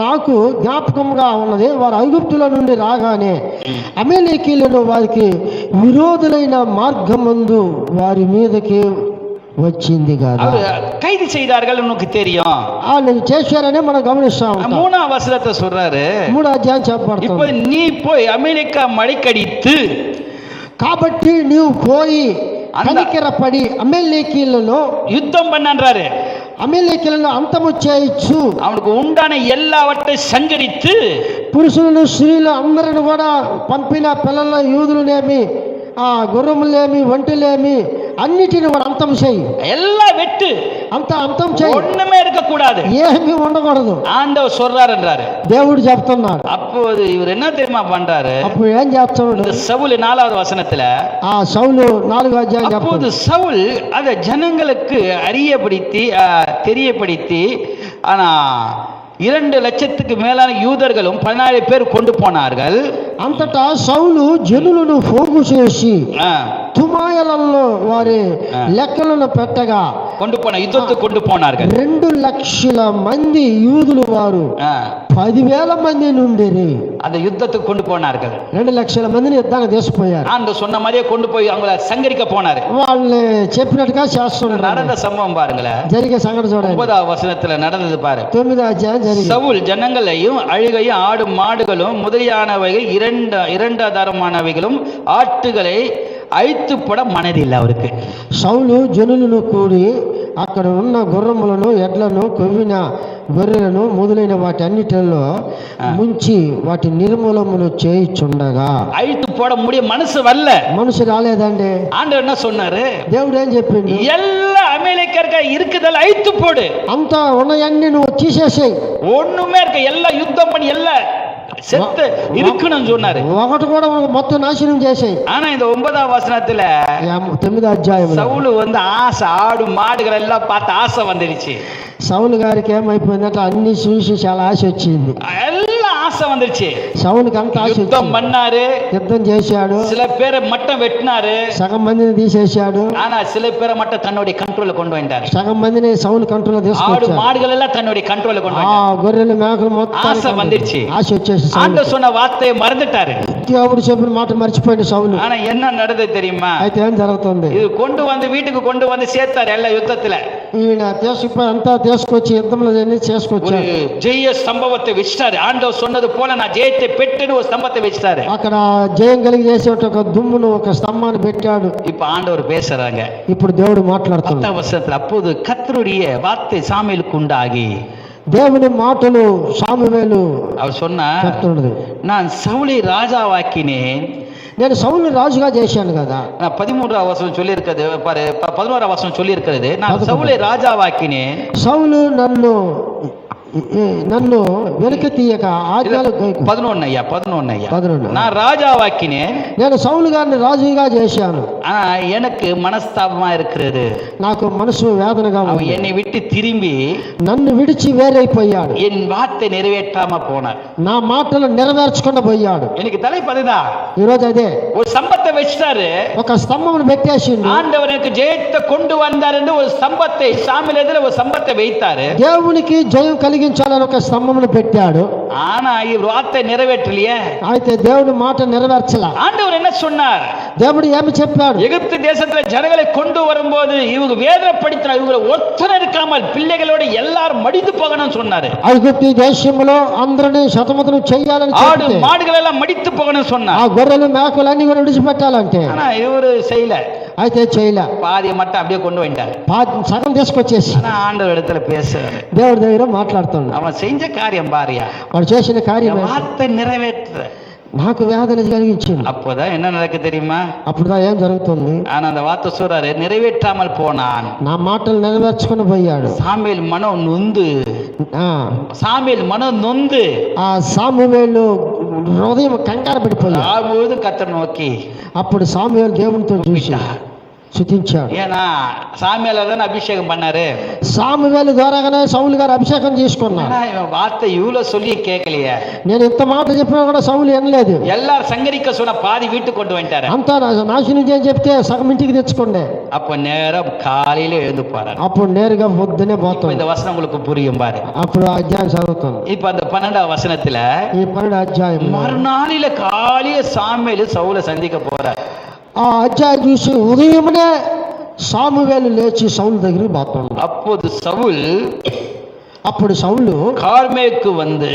నాకు జ్ఞాపకంగా ఉన్నది. వారు ఐగుప్తుల నుండి రాగానే అమలేకీయులను వారికి విరోధులైన మార్గమందు వారి మీదకి వచ్చింది కదా. கைது செய்தார்கள், உனக்கு தெரியும். వాళ్ళు చేశారని మనం గమనిస్తాం. 3 వచనத்தை சொல்றாரு. 3 అధ్యాయం చెప్పబడుతుంది. இப்போ நீ போய் அமலேக்கா மடைக்கடித்து, కాబట్టి నీవు పోయి కనికరపడి అమలేకీయులను யுத்தம் பண்ணன்றாரு. అమలేకీయులను అంతము చేయొచ్చు. அவனுக்கு உண்டான எல்லாவற்றையும் சங்கரித்து, పురుషులను స్త్రీలు అందరిని కూడా పంపిన పిల్లల యూదులనేమి గుర్రములేమి ఒంటెలేమి అన్నిటిని కూడా అంతం చేయి. எல்லாம் வெட்டு, అంతం చేయి. ஒண்ணுமே இருக்க கூடாது, ఏమీ ఉండకూడదు ஆண்டவர் சொல்றாருன்றாரு. దేవుడు చెప్తున్నాడు. அப்போது இவர் என்ன தெரியுமா பண்றாரு? అప్పుడు ఏం చేస్తున్నాడు? சவுல் 4வது వచనத்துல సౌలు 4వ అధ్యాయం அப்போது சவுல் அதை ஜனங்களுக்கு தெரியப்படுத்தி ஆனா 2 லட்சத்துக்கு மேலான யூதர்களும் 14 பேர் கொண்டு போனார்கள். అంతటా సౌలు జనులను పోగు చేసి తుమాయలలో వారి లెక్కలను పెట్టగా கொண்டு போன யுத்தத்துக்கு கொண்டு போனார்கள். 2 లక్షల మంది యూదులు వారు 10,000 మంది నుండి அந்த யுத்தத்துக்கு கொண்டு போனார்கள். 2 లక్షల మందిని యుద్ధానికి తీసుకుపోయారు. அந்த சொன்ன மாதிரியே கொண்டு போய் அவங்கள சங்கரிக்க போனாரு. వాళ్ళు చెప్పినట్టుగా చేస్తున్నారు. நடந்த சம்பவம் பாருங்களேன். జరిగే సంఘటన చూడండి. 9వ వచనத்துல நடந்தது பாரு. 9వ అధ్యాయం జరిగింది. சவுல் ஜனங்களையும் அழுகையும் ஆடு மாடுகளும் முதலியானவைகள் 2 தரமானவைகளும் ஆட்டுகளை அழித்துப்பட மனதில்லை அவருக்கு. సౌలు జనులను కూడి అక్కడ ఉన్న గుర్రములను ఎడ్లను కొవ్విన గొర్రెలను మొదలైన వాటి అన్నిటిలో ముంచి వాటి నిర్మూలమును చేయుచుండగా அழித்து போட முடிய మనసు வரல. మనసు రాలేదండి. ஆண்டவர் என்ன சொன்னாரு? దేవుడు ఏం చెప్పిండు? எல்லா அமலேக்கியர்க இருக்குதல் அழித்து போடு, అంతా ఉన్నయన్ని నువ్వు తీసేసేయి. ஒண்ணுமே இருக்க எல்லாம் யுத்தம் பண்ணி எல்லாம் செத்து இருக்கணும்னு சொன்னாரு. ఒకటి కూడా మొత్తం నాశనం చేసేయి. ஆனா இந்த 9వ వచనத்துல 9వ అధ్యాయం சவுல் ஆசை ஆடு மாடுகள் எல்லாம் பார்த்து ஆசை வந்துடுச்சு. సౌలు గారికి ఏమైపోయిందంటే అన్ని చూసి చాలా ఆశ వచ్చింది. எல்லாம் ஆசை வந்துருச்சு. సౌలుకి అంత ఆశ యుద్ధం பண்ணாரு, యుద్ధం చేశాడు, சில பேரை மட்டும் வெட்டினாரு, సగం మందిని తీసేశాడు. ஆனா சில பேரை மட்டும் தன்னுடைய కంట్రోల్ கொண்டு வந்தாரு. సగం మందిని సౌలు కంట్రోల్ ஆடு తీసుకొచ్చాడు. மாடுகள் எல்லாம் தன்னுடைய కంట్రోల్ கொண்டு வந்தாரு. గొర్రెలు మేకలు మొత్తం ஆசை வந்துருச்சு. ఆశ వచ్చేసి ஆண்டவர் சொன்ன வார்த்தையை మறந்துட்டாரு. దేవుడు చెప్పిన మాట మర్చిపోయింది సౌలు. ஆனா என்ன நடந்தது தெரியுமா? అయితే ఏం జరుగుతుంది? இது கொண்டு வந்து வீட்டுக்கு கொண்டு வந்து சேர்த்தாரு எல்லா யுத்தத்துல. ఈయన తీసుకుపోయి అంతా తీసుకొచ్చి యుద్ధంలో చేసుకొచ్చాడు. ஜெய ஸ்தம்பத்தை வச்சிட்டாரு. ஆண்டவர் சொன்னது போல நான் ஜெயத்தை பெற்றுன்னு ஒரு ஸ்தம்பத்தை வச்சிட்டாரு. అక్కడ జయం కలిగి చేసే ఒక దుమ్మును ఒక స్తంభాన్ని పెట్టాడు. இப்ப ஆண்டவர் பேசுறாங்க. ఇప్పుడు దేవుడు మాట్లాడుతున్నాడు. 10వ వచనத்துல அப்போது கர்த்தருடைய வார்த்தை சாமுவேலுக்கு உண்டாகி, దేవుని మాటలు సామువేలు அவர் சொன்னார், చెప్తున్నాడు, நான் சவுலை ராஜாவாக்கினேன். నేను సౌలుని రాజుగా చేశాను కదా. 13వ వచనం சொல்லி இருக்குது பாரு. 11వ వచనం சொல்லி இருக்கிறது, நான் சவுலை ராஜாவாக்கினேன். సౌలు నన్ను నన్ను వెనుక తీయక ఆజ్ఞలు గైకొ. 11 అయ్యా 11. நான் ராஜாவாக்கினேன், నేను సౌలు గారిని రాజుగా చేశాను, ஆனா எனக்கு మనస్తాపமா இருக்கிறது. నాకు మనసు వేదనగా அவன் ఉంది. என்னை விட்டு திரும்பி నన్ను విడిచి వేరైపోయాడు, என் வார்த்தை நிறைவேற்றாம போனார். నా మాటలు నెరవేర్చకుండా పోయాడు. எனக்கு தலைப்பு அதுதான். ఈరోజు అదే, ஒரு ஸ்தம்பத்தை வச்சிட்டாரு, ఒక స్తంభమును పెట్టేసిండు. ஆண்டவர் எனக்கு ஜெயத்தை கொண்டு வந்தார் என்று ஒரு ஸ்தம்பத்தை சாமியில் எதிர ஒரு ஸ்தம்பத்தை வைத்தாரு. దేవునికి జయం కలిగించాలని ఒక స్తంభమును పెట్టాడు. ஆனா இவர் வார்த்தை நிறைவேற்றலையே. అయితే దేవుని మాట నెరవేర్చలా. ஆண்டவர் என்ன சொன்னார்? దేవుడు ఏమి చెప్పాడు? எகிப்து தேசத்துல ஜனங்களை கொண்டு வரும்போது இவங்க வேதனைப்படுத்தினார், இவங்க ஒருத்தர் இருக்காமல் பிள்ளைகளோட எல்லாரும் மடிந்து போகணும்னு சொன்னாரு. ఐగుప్తు దేశంలో అందరినీ శతమతను చెయ్యాలని ஆடு చెప్తే, மாடுகள் எல்லாம் மடித்து போகணும்னு ఆ சொன்னார். గొర్రెలు మేకలు అన్ని కూడా విడిచిపెట్టాలంటే, ஆனா இவரு செய்யல, అయితే చేయలే. பாதியை மட்டும் அப்படியே கொண்டு வந்துட்டாரு. సగం తీసుకొచ్చేసి ஆனா ஆண்டவர் இடத்துல பேசுறாரு. దేవుడి దగ్గర మాట్లాడుతున్నాడు. அவன் செஞ்ச காரியம் பாரியா, వాడు చేసిన కార్యం ఏంటి? வார்த்தை நிறைவேற்ற. నాకు వేదన కలిగించింది. அப்போதான் என்ன நடக்கு தெரியுமா? అప్పుడుదా ఏం జరుగుతుంది? ஆனா அந்த வார்த்தை சொல்றாரு, நிறைவேற்றாமல் போனான். నా మాటలు నెరవేర్చుకుని పోయాడు. சாமுவேல் மனம் நொந்து, ఆ சாமுவேல் மனம் நொந்து ఆ సామువేలు హృదయం కంగారు పడిపోయాడు. ஆழ்முழுதும் கர்த்தரை நோக்கி అప్పుడు సామువేలు దేవునితో చూసి స్తుతించాడు. ஏன்னா சாமியால தானே அபிஷேகம் பண்ணாரு. సామువేలు ద్వారాగానే సౌలు గారు అభిషేకం చేసుకున్నాడు. ஆனா இவன் வார்த்தை இவ்வளவு சொல்லி கேட்கலையே. నేను ఇంత మాట చెప్పినా కూడా సౌలు వినలేదు. எல்லாரும் சங்கரிக்க சொன்ன பாதி வீட்டுக்கு கொண்டு வந்துட்டாரு. అంతా నాశనం చేయని చెప్తే సగం ఇంటికి తెచ్చుకోండి. அப்ப நேரம் காலையில எழுந்து போறாரு. అప్పుడు నేరుగా పొద్దునే இப்ப పోతుంది. இந்த வசனம் உங்களுக்கு புரியும் பாரு. అప్పుడు ఆ అధ్యాయం చదువుతుంది. இப்ப அந்த 12வது வசனத்துல ఈ 12 అధ్యాయం மறுநாளில காலையில சாமுவேல் சவுலை சந்திக்க போறார். ఆ అధ్యాయం చూసి ఉదయమునే సామువేలు లేచి సౌలు దగ్గరికి పోతున్నాడు. అప్పుడు సౌలు కార్మేకు வந்து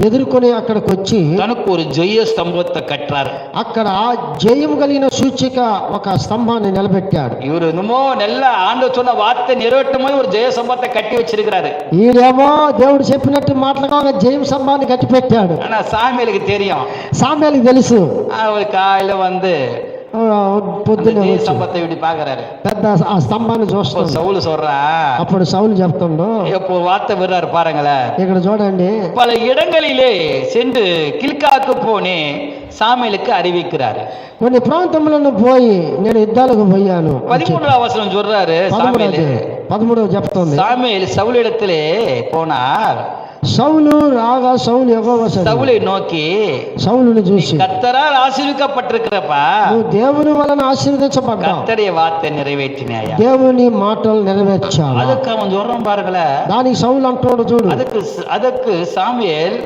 ఎదుర్కొని అక్కడికి వచ్చి తనకు ஒரு జయ స్తంభத்தை కట్టారు. అక్కడ జయం కలిగిన సూచిక ఒక స్తంభాన్ని నిలబెట్టాడు. இவர் என்னமோ நல்ல ஆண்டவர் சொன்ன வார்த்தை நிறைவேற்றும் போது ஒரு ஜெய ஸ்தம்பத்தை கட்டி வச்சிருக்கிறாரு. ఈడేమో దేవుడు చెప్పినట్టు మాటలుగా ఒక జయం స్తంభాన్ని కట్టి పెట్టాడు. ஆனா சாமுவேலுக்கு தெரியும், సామువేలుకి తెలుసు. அவர் காலையில வந்து పొద్దున్నే ஸ்தம்பத்தை இப்படி பாக்குறாரு, పెద్ద ఆ స్తంభాన్ని చూస్తాడు. சவுல் சொல்றா, అప్పుడు సౌలు చెప్తుండు, இப்போ வார்த்தை விடுறாரு பாருங்களேன். ఇక్కడ చూడండి, பல இடங்களிலே சென்று கில்காக்கு போனே சாமுவேலுக்கு அறிவிக்கிறாரு. కొన్ని ప్రాంతములను పోయి నేను యుద్ధాలకు పోయాను. 13వ వచనం சொல்றாரு. 13 చెప్తుంది, சாமுவேல் சவுலிடத்திலே போனார். సౌలు రాగా సౌలు యెహోవా சவுலை நோக்கி, సౌలుని చూసి, கர்த்தரால் ஆசீர்வதிக்கப்பட்டிருக்கிறப்பா, నువ్వు దేవుని వలన ఆశీర్వదించబడ్డావు, கர்த்தருடைய வார்த்தை நிறைவேற்றினாயா. దేవుని మాటలు నెరవేర్చావు. அதுக்கு அவன் சொல்றான் பாருங்களேன். దానికి సౌలు అంటున్నాడు చూడు. அதுக்கு சாமுவேல்,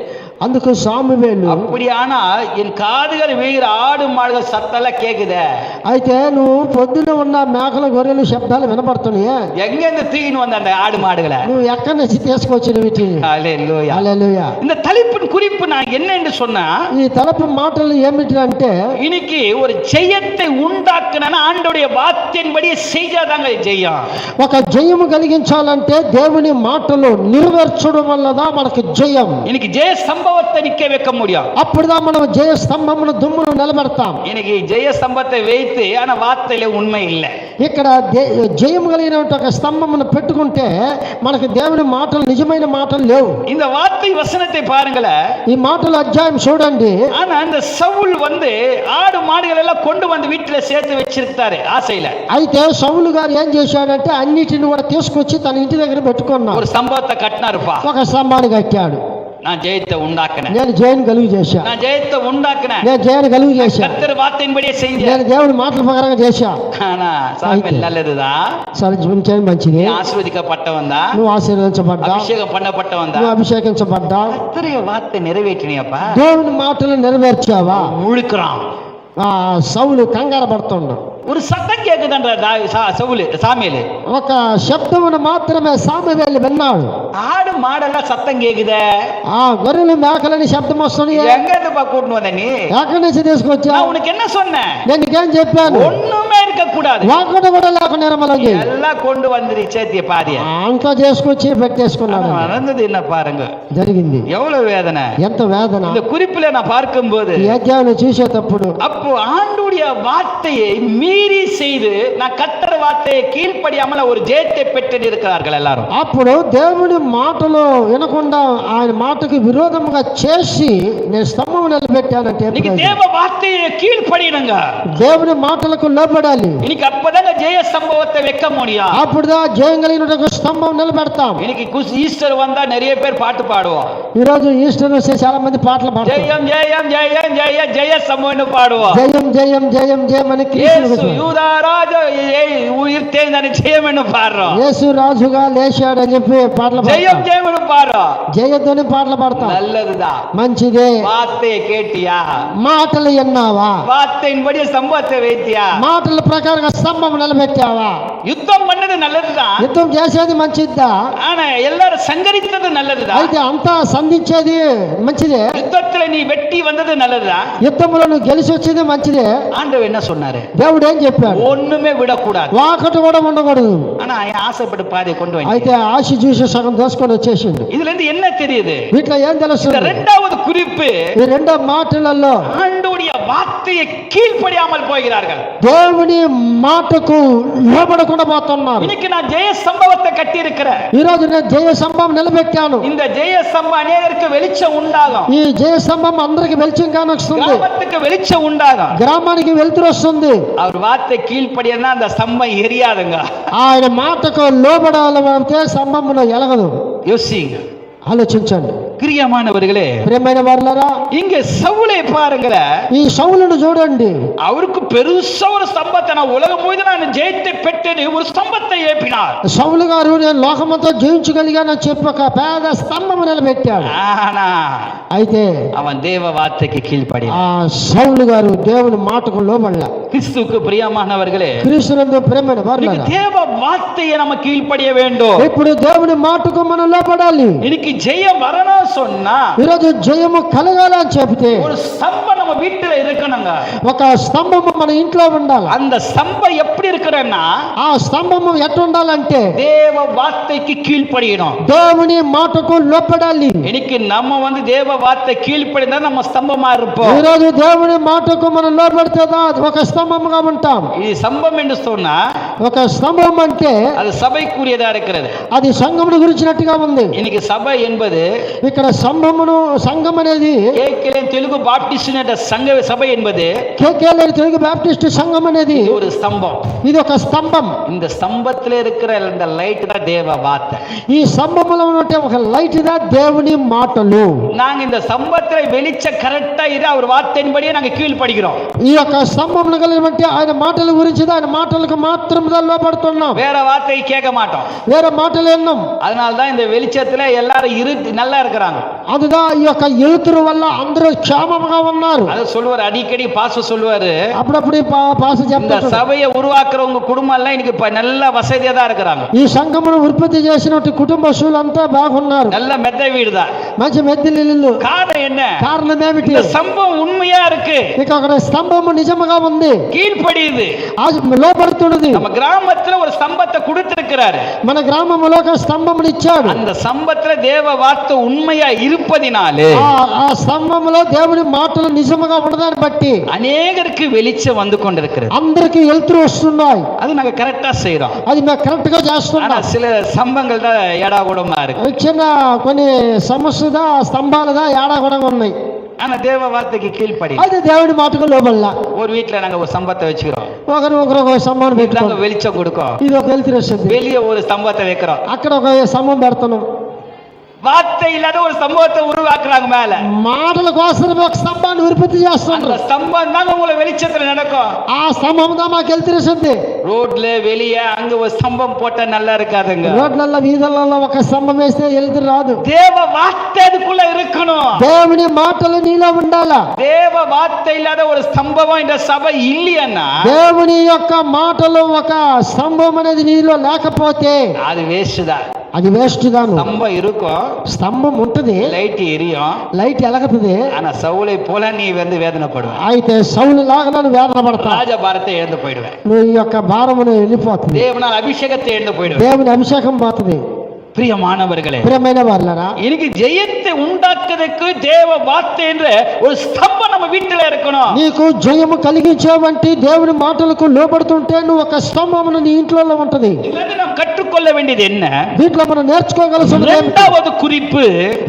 అందుకు సామువేలు, அப்படியானால் என் காதுகள் வீகிற ஆடு மாடுகள் சத்தெல்லாம் கேக்குதே, అయితే నువ్వు పొద్దున ఉన్న మేకల గొర్రెలు శబ్దాలు వినపడుతున్నాయే, எங்க இருந்து தூக்கின்னு வந்த அந்த ஆடு மாடுகளை నువ్వు ఎక్కడి నుంచి తీసుకొచ్చిన వీటిని? ஹல்லேலூயா. హల్లెలూయా. இந்த தலைப்பின் குறிப்பு நான் என்ன என்று சொன்னா, ఈ తలపు మాటలు ఏమిటంటే, இன்னைக்கு ஒரு ஜெயத்தை உண்டாக்குன ஆண்டோடைய வார்த்தையின்படி செய்யாதாங்க ஜெயம். ఒక జయము కలిగించాలంటే దేవుని మాటలు నెరవేర్చడం వల్లదా మనకు జయం. இன்னைக்கு ஜெய ஸ்தம்பத்தை நிக்க வைக்க முடியும். అప్పుడుదా మనం జయ స్తంభమును దుమ్మును నిలబెడతాం. இன்னைக்கு ஜெய ஸ்தம்பத்தை வைத்து ஆனா வார்த்தையில உண்மை இல்லை. ఇక్కడ జయం కలిగిన ఒక స్తంభమును పెట్టుకుంటే మనకు దేవుని మాటలు నిజమైన మాటలు లేవు. இந்த வார்த்தை வசனத்தை பாருங்களேன். ఈ మాటల అధ్యాయం చూడండి. ஆனா அந்த சவுல் வந்து ஆடு மாடுகள் எல்லாம் கொண்டு வந்து வீட்டுல சேர்த்து வச்சிருக்காரு ఆశையில. అయితే సౌలు గారు ఏం చేశాడంటే అన్నిటిని కూడా తీసుకొచ్చి తన ఇంటి దగ్గర పెట్టుకున్నాడు. ஒரு ஸ்தம்பத்தை கட்டினாருப்பா. ఒక స్తంభాన్ని కట్టాడు. நான் ஜெயத்தை உண்டாக்கினேன், నేను జయం కలుగు చేశా, நான் ஜெயத்தை உண்டாக்கினேன், నేను జయాన్ని కలుగు చేశా, கர்த்தர் வார்த்தையின்படியே செஞ்சேன். నేను దేవుడి మాటల ప్రకారంగా చేశా. ஆனா சாமுவேல் நல்லதுதான், సరే చేయడం మంచిది, நீ ஆசீர்வதிக்கப்பட்டவன் தான், నువ్వు ఆశీర్వదించబడ్డా, அபிஷேகம் பண்ணப்பட்டவன் నువ్వు தான், అభిషేకించబడ్డా, கர்த்தருடைய வார்த்தை நிறைவேற்றினியப்பா. దేవుని మాటలు నెరవేర్చావా? முழுக்கிறான். సౌలు కంగారు పడుతుండు. ஒரு சத்தம் கேக்குதான்ற சாமுவேல், ఒక శబ్దమును మాత్రమే సామువేలు విన్నాడు. ஆடு மாடெல்லாம் சத்தம் கேக்குதே, ఆ గొర్రెలు మేకలని శబ్దం వస్తున్నాయి. எங்க இருந்து கூட்டிட்டு வந்த நீ? ఎక్కడి నుంచి తీసుకొచ్చా? நான் உனக்கு என்ன சொன்னேன்? నేను నీకేం చెప్పాను? ஒண்ணுமே இருக்க இருக்க கூடாது. ఒక్కటి కూడా లేక నిర్మలం చేయి. எல்லாம் கொண்டு வந்துரு சேத்திய பாதிய. అంతా చేసుకొచ్చి పెట్టేసుకున్నాడు. நடந்தது என்ன பாருங்க, జరిగింది. எவ்வளவு வேதனை, ఎంత వేదన. இந்த குறிப்பில நான் பார்க்கும்போது ఈ అధ్యాయం చూసేటప్పుడు அப்போ ஆண்டுடைய வார்த்தையை மீறி செய்து நான் கர்த்தர் வார்த்தையை கீழ்ப்படியாமல் ஒரு ஜெயத்தை பெற்று இருக்கிறார்கள் எல்லாரும். అప్పుడు దేవుని మాటలు వినకుండా ఆయన మాటకు విరోధముగా చేసి నేను స్తంభం నిలబెట్టానంటే இன்னைக்கு தேவ வார்த்தையை கீழ்ப்படியணுங்க. దేవుని మాటలకు లోబడాలి. இன்னைக்கு அப்பதாங்க ஜெய சம்பவத்தை வைக்க முடியும். అప్పుడుదా జయం కలిగిన స్తంభం నిలబెడతాం. இன்னைக்கு ஈஸ்டர் வந்தா நிறைய பேர் பாட்டு பாடுவோம். ఈ రోజు ఈస్టర్ వస్తే చాలా మంది పాటలు పాడతారు. ஜெயம் ஜெயம் ஜெயம் ஜெய ஜெய சம்பவம்னு பாடுவோம். జయం జయం జయం జయం అని యేసు యూదా రాజు ఉయిర్ తేందని జయమని పాడుறோம். యేసు రాజుగా లేచాడు అని చెప్పి పాటలు జయం పాడతాం. జయమని పాడుறோம். జయతోని పాటలు పాడతాం. நல்லதுதான், మంచిదే. வார்த்தையை கேட்டியா, మాటలు విన్నావా, வார்த்தையின்படி சம்பவத்தை வைத்தியா, మాటల ప్రకారంగా స్తంభం నిలబెట్టావా. யுத்தம் பண்ணது நல்லதுதான், యుద్ధం చేసేది మంచిదా, ஆனா எல்லாரும் சங்கரித்தது நல்லதுதான், అయితే అంతా సంధించేది మంచిదే, யுத்தத்துல நீ வெட்டி வந்தது நல்லதுதான். యుద్ధంలో నువ్వు గెలిచి వచ్చేది మంచిదే. ஆண்டவர் என்ன சொன்னாரு, దేవుడు ఏం చెప్పాడు, ஒண்ணுமே விடக்கூடாது. వాకటి కూడా ఉండకూడదు. ஆனா ஆசைப்பட்டு பாதி கொண்டு வந்து అయితే ఆశ చూసి సగం దోసుకొని వచ్చేసిండు. இதுல இருந்து என்ன தெரியுது, వీటిలో ఏం இந்த తెలుస్తుంది, இரண்டாவது குறிப்பு ఈ రెండో మాటలలో ஆண்டவருடைய வார்த்தையை கீழ்ப்படியாமல் போகிறார்கள். దేవుని మాటకు లోబడకుండా పోతున్నారు. இன்னைக்கு நான் ஜெய சம்பவத்தை கட்டி இருக்கிறேன். ఈ రోజు నేను జయ స్తంభం నిలబెట్టాను. இந்த ஜெய சம்பவம் அநேகருக்கு வெளிச்சம் உண்டாகும். ఈ జయ స్తంభం అందరికి వెలిచంగానే వస్తుంది, கிராமத்துக்கு வெளிச்சம் உண்டாகும். గ్రామానికి వెలుతురు వస్తుంది. அவர் வார்த்தை கீழ்ப்படியா அந்த ஸ்தம்பம் எரியாதுங்க. ఆయన మాటకు లోబడాలంటే స్తంభమును ఎలగదు. யோசிங்க, ఆలోచించండి பிரியமானவர்களே. ప్రియమైన వారులారా, இங்க சவுலை பாருங்களேன், ఈ సౌలును చూడండి. அவருக்கு பெருசா ஒரு ஸ்தம்பத்தை, நான் உலகம் போய் நான் ஜெயத்தை பெற்றேன்னு ஒரு ஸ்தம்பத்தை ஏப்பினார். సౌలు గారు నేను లోకమంతా జయించగలిగానని చెప్పి ఒక పేద స్తంభము నిలబెట్టాడు. ஆனா అయితే அவன் தேவ வார்த்தைக்கு கீழ்ப்படி. ఆ సౌలు గారు దేవుని మాటకు లోబడలా. கிறிஸ்துவுக்கு பிரியமானவர்களே, క్రీస్తునందు ప్రియమైన இன்னைக்கு వారులారా, தேவ வார்த்தையை நம்ம கீழ்ப்படிய வேண்டும். ఇప్పుడు దేవుని మాటకు మనం లోబడాలి. இன்னைக்கு ஜெயம் வரணும் சொன்னா ఈరోజు జయము కలగాలని చెబితే ஒரு ஸ்தம்பம் நம்ம வீட்டுல இருக்கணுங்க. ఒక స్తంభము మన ఇంట్లో ఉండాలి. அந்த ஸ்தம்பம் எப்படி இருக்குன்னா ఆ స్తంభము ఎట్లా ఉండాలంటే தேவ வார்த்தைக்கு கீழ்ப்படியணும். దేవుని మాటకు లోబడాలి. இன்னைக்கு நம்ம தேவ வார்த்தை கீழ்ப்படிந்தா நம்ம ஸ்தம்பமா இருப்போம். ఈరోజు దేవుని మాటకు మనం లోబడితేదా ఒక స్తంభముగా ఉంటాం. இது ஸ்தம்பம் என்று சொன்னா ఒక స్తంభం అంటే அது சபைக்குரியதா இருக்கிறது. అది సంఘమును గురించినట్టుగా ఉంది. இன்னைக்கு சபை என்பது ఇక్కడ సంఘం అనేది கேக்கலே தெலுங்கு பாப்டிஸ்ட் என்ற சங்க சபை என்பது కేకేలేరు తెలుగు బాప్టిస్ట్ సంఘం అనేది இது ஒரு ஸ்தம்பம். ఇది ఒక స్తంభం. இந்த ஸ்தம்பத்துல இருக்கிற இந்த லைட் தான் தேவ வார்த்தை. ఈ స్తంభంలో ఉంటే ఒక లైట్ దా దేవుని మాటలు. நாங்க இந்த ஸ்தம்பத்துல வெளிச்ச கரெக்டா இது அவர் வார்த்தையின்படியே நாங்க கீழ்ப்படிக்கிறோம். ఈ యొక్క స్తంభంలో కలిగినటువంటి ఆయన మాటల గురించి ఆయన మాటలకు మాత్రం లోబడుతున్నాం. வேற வார்த்தையை கேட்க மாட்டோம். వేరే మాటలు విన్నాం. அதனால தான் இந்த வெளிச்சத்துல எல்லாரும் நல்லா இருக்கிறாங்க. அதுதான் ఈ యొక్క ఎలుతురు వల్ల అందరూ క్షేమంగా ఉన్నారు. அத சொல்லுவார், அடிக்கடி பாஸ்டர் சொல்லுவாரு, అప్పుడప్పుడు పాస్ இந்த చెప్తారు, சபையை உருவாக்குறவங்க குடும்பம் எல்லாம் இன்னைக்கு நல்ல வசதியா தான் இருக்கிறாங்க. ఈ సంఘమును ఉత్పత్తి చేసినట్టు కుటుంబస్తులంతా బాగున్నారు. நல்ல மெத்த வீடு தான். మంచి మెద్దెల ఇల్లు. காரணம் என்ன? కారణం ఏమిటి? இந்த சம்பவம் உண்மையா இருக்கு. ఇక అక్కడ స్తంభము నిజముగా ఉంది, கீழ்ப்படியுது. లోబడుతున్నది. நம்ம கிராமத்துல ஒரு ஸ்தம்பத்தை கொடுத்திருக்கிறாரு. మన గ్రామంలో ఒక స్తంభమును ఇచ్చాడు. அந்த ஸ்தம்பத்துல தேவ வார்த்தை உண்மையா இருப்பதினாலே ఆ స్తంభములో దేవుని మాటలు నిజముగా ఉండదాన్ని బట్టి அநேகருக்கு வெளிச்சம் வந்து கொண்டிருக்கிறது. అందరికి వెలుతురు వస్తున్నాయి. அது நாங்க கரெக்டா செய்யறோம். అది మేము కరెక్ట్ గా ஆனா చేస్తున్నాం. சில ஸ்தம்பங்கள் தான் ஏடாகூடமா இருக்கு. చిన్న కొన్ని సమస్యదా స్తంభాలుగా ఏడాగొడగా ఉన్నాయి. ஆனா தேவ வார்த்தைக்கு கீழ்ப்படி. అయితే దేవుని మాటకు లోబడలా. ஒரு வீட்டுல நாங்க ஒரு ஸ்தம்பத்தை வச்சுக்கிறோம். ఒకరు ఒక స్తంభం நாங்க పెట్టుకుంటాం. வெளிச்சம் கொடுக்கோம். ఇది ఒక వెలుతురు వస్తుంది. வெளியே ஒரு ஸ்தம்பத்தை வைக்கிறோம். అక్కడ ఒక స్తంభం పెడతాను. வார்த்தை இல்லாத ஒரு சம்பவத்தை உருவாக்குறாங்க மேல. మాటల కోసం ఒక స్తంభాన్ని ఉత్పత్తి அந்த చేస్తున్నారు. ஸ்தம்பம் தான் உங்களை வெளிச்சத்துல நடக்கும். ఆ స్తంభం దా మాకు వెలుతురుస్తుంది. ரோட்ல வெளியே அங்க ஒரு ஸ்தம்பம் போட்டா நல்லா இருக்காதுங்க. రోడ్లలో వీధులలో ఒక స్తంభం వేస్తే వెలుతురు రాదు. தேவ வார்த்தை அதுக்குள்ள இருக்கணும். దేవుని మాటలు నీలో ఉండాలా. தேவ வார்த்தை இல்லாத ஒரு ஸ்தம்பம் இந்த சபை இல்லையன்னா దేవుని యొక్క మాటలు ఒక స్తంభం అనేది నీలో లేకపోతే அது வேஸ்ட் தான். అది వేస్ట్ గాను. ஸ்தம்பம் இருக்கும், స్తంభం ఉంటది, லைட் எரியும், లైట్ ఎలగతుంది. ஆனா சவுளை போல நீ வேதனைப்படுவேன், అయితే సౌలు లాగా నన్ను వేదన పడతా, ராஜபாரத்தை இழந்து போயிடுவேன், నువ్వు ఈ యొక్క భారమును వెళ్ళిపోతుంది, தேவனால் அபிஷேகத்தை இழந்து போயிடுவேன். దేవుని అభిషేకం పోతుంది. பிரியமானவர்களே, ప్రియమైన వాళ్ళరా, இன்னைக்கு ஜெயத்தை உண்டாக்குறதுக்கு தேவ வார்த்தை என்ற ஒரு ஸ்தம்பம் நம்ம வீட்டுல இருக்கணும். నీకు జయము కలిగించేవంటి దేవుని మాటలకు లోబడుతుంటే నువ్వు ఒక స్తంభమును నీ ఇంట్లో ఉంటది. இதிலிருந்து நாம் கற்றுக்கொள்ள வேண்டியது என்ன? దీంట్లో మనం నేర్చుకోగలసిన இரண்டாவது குறிப்பு,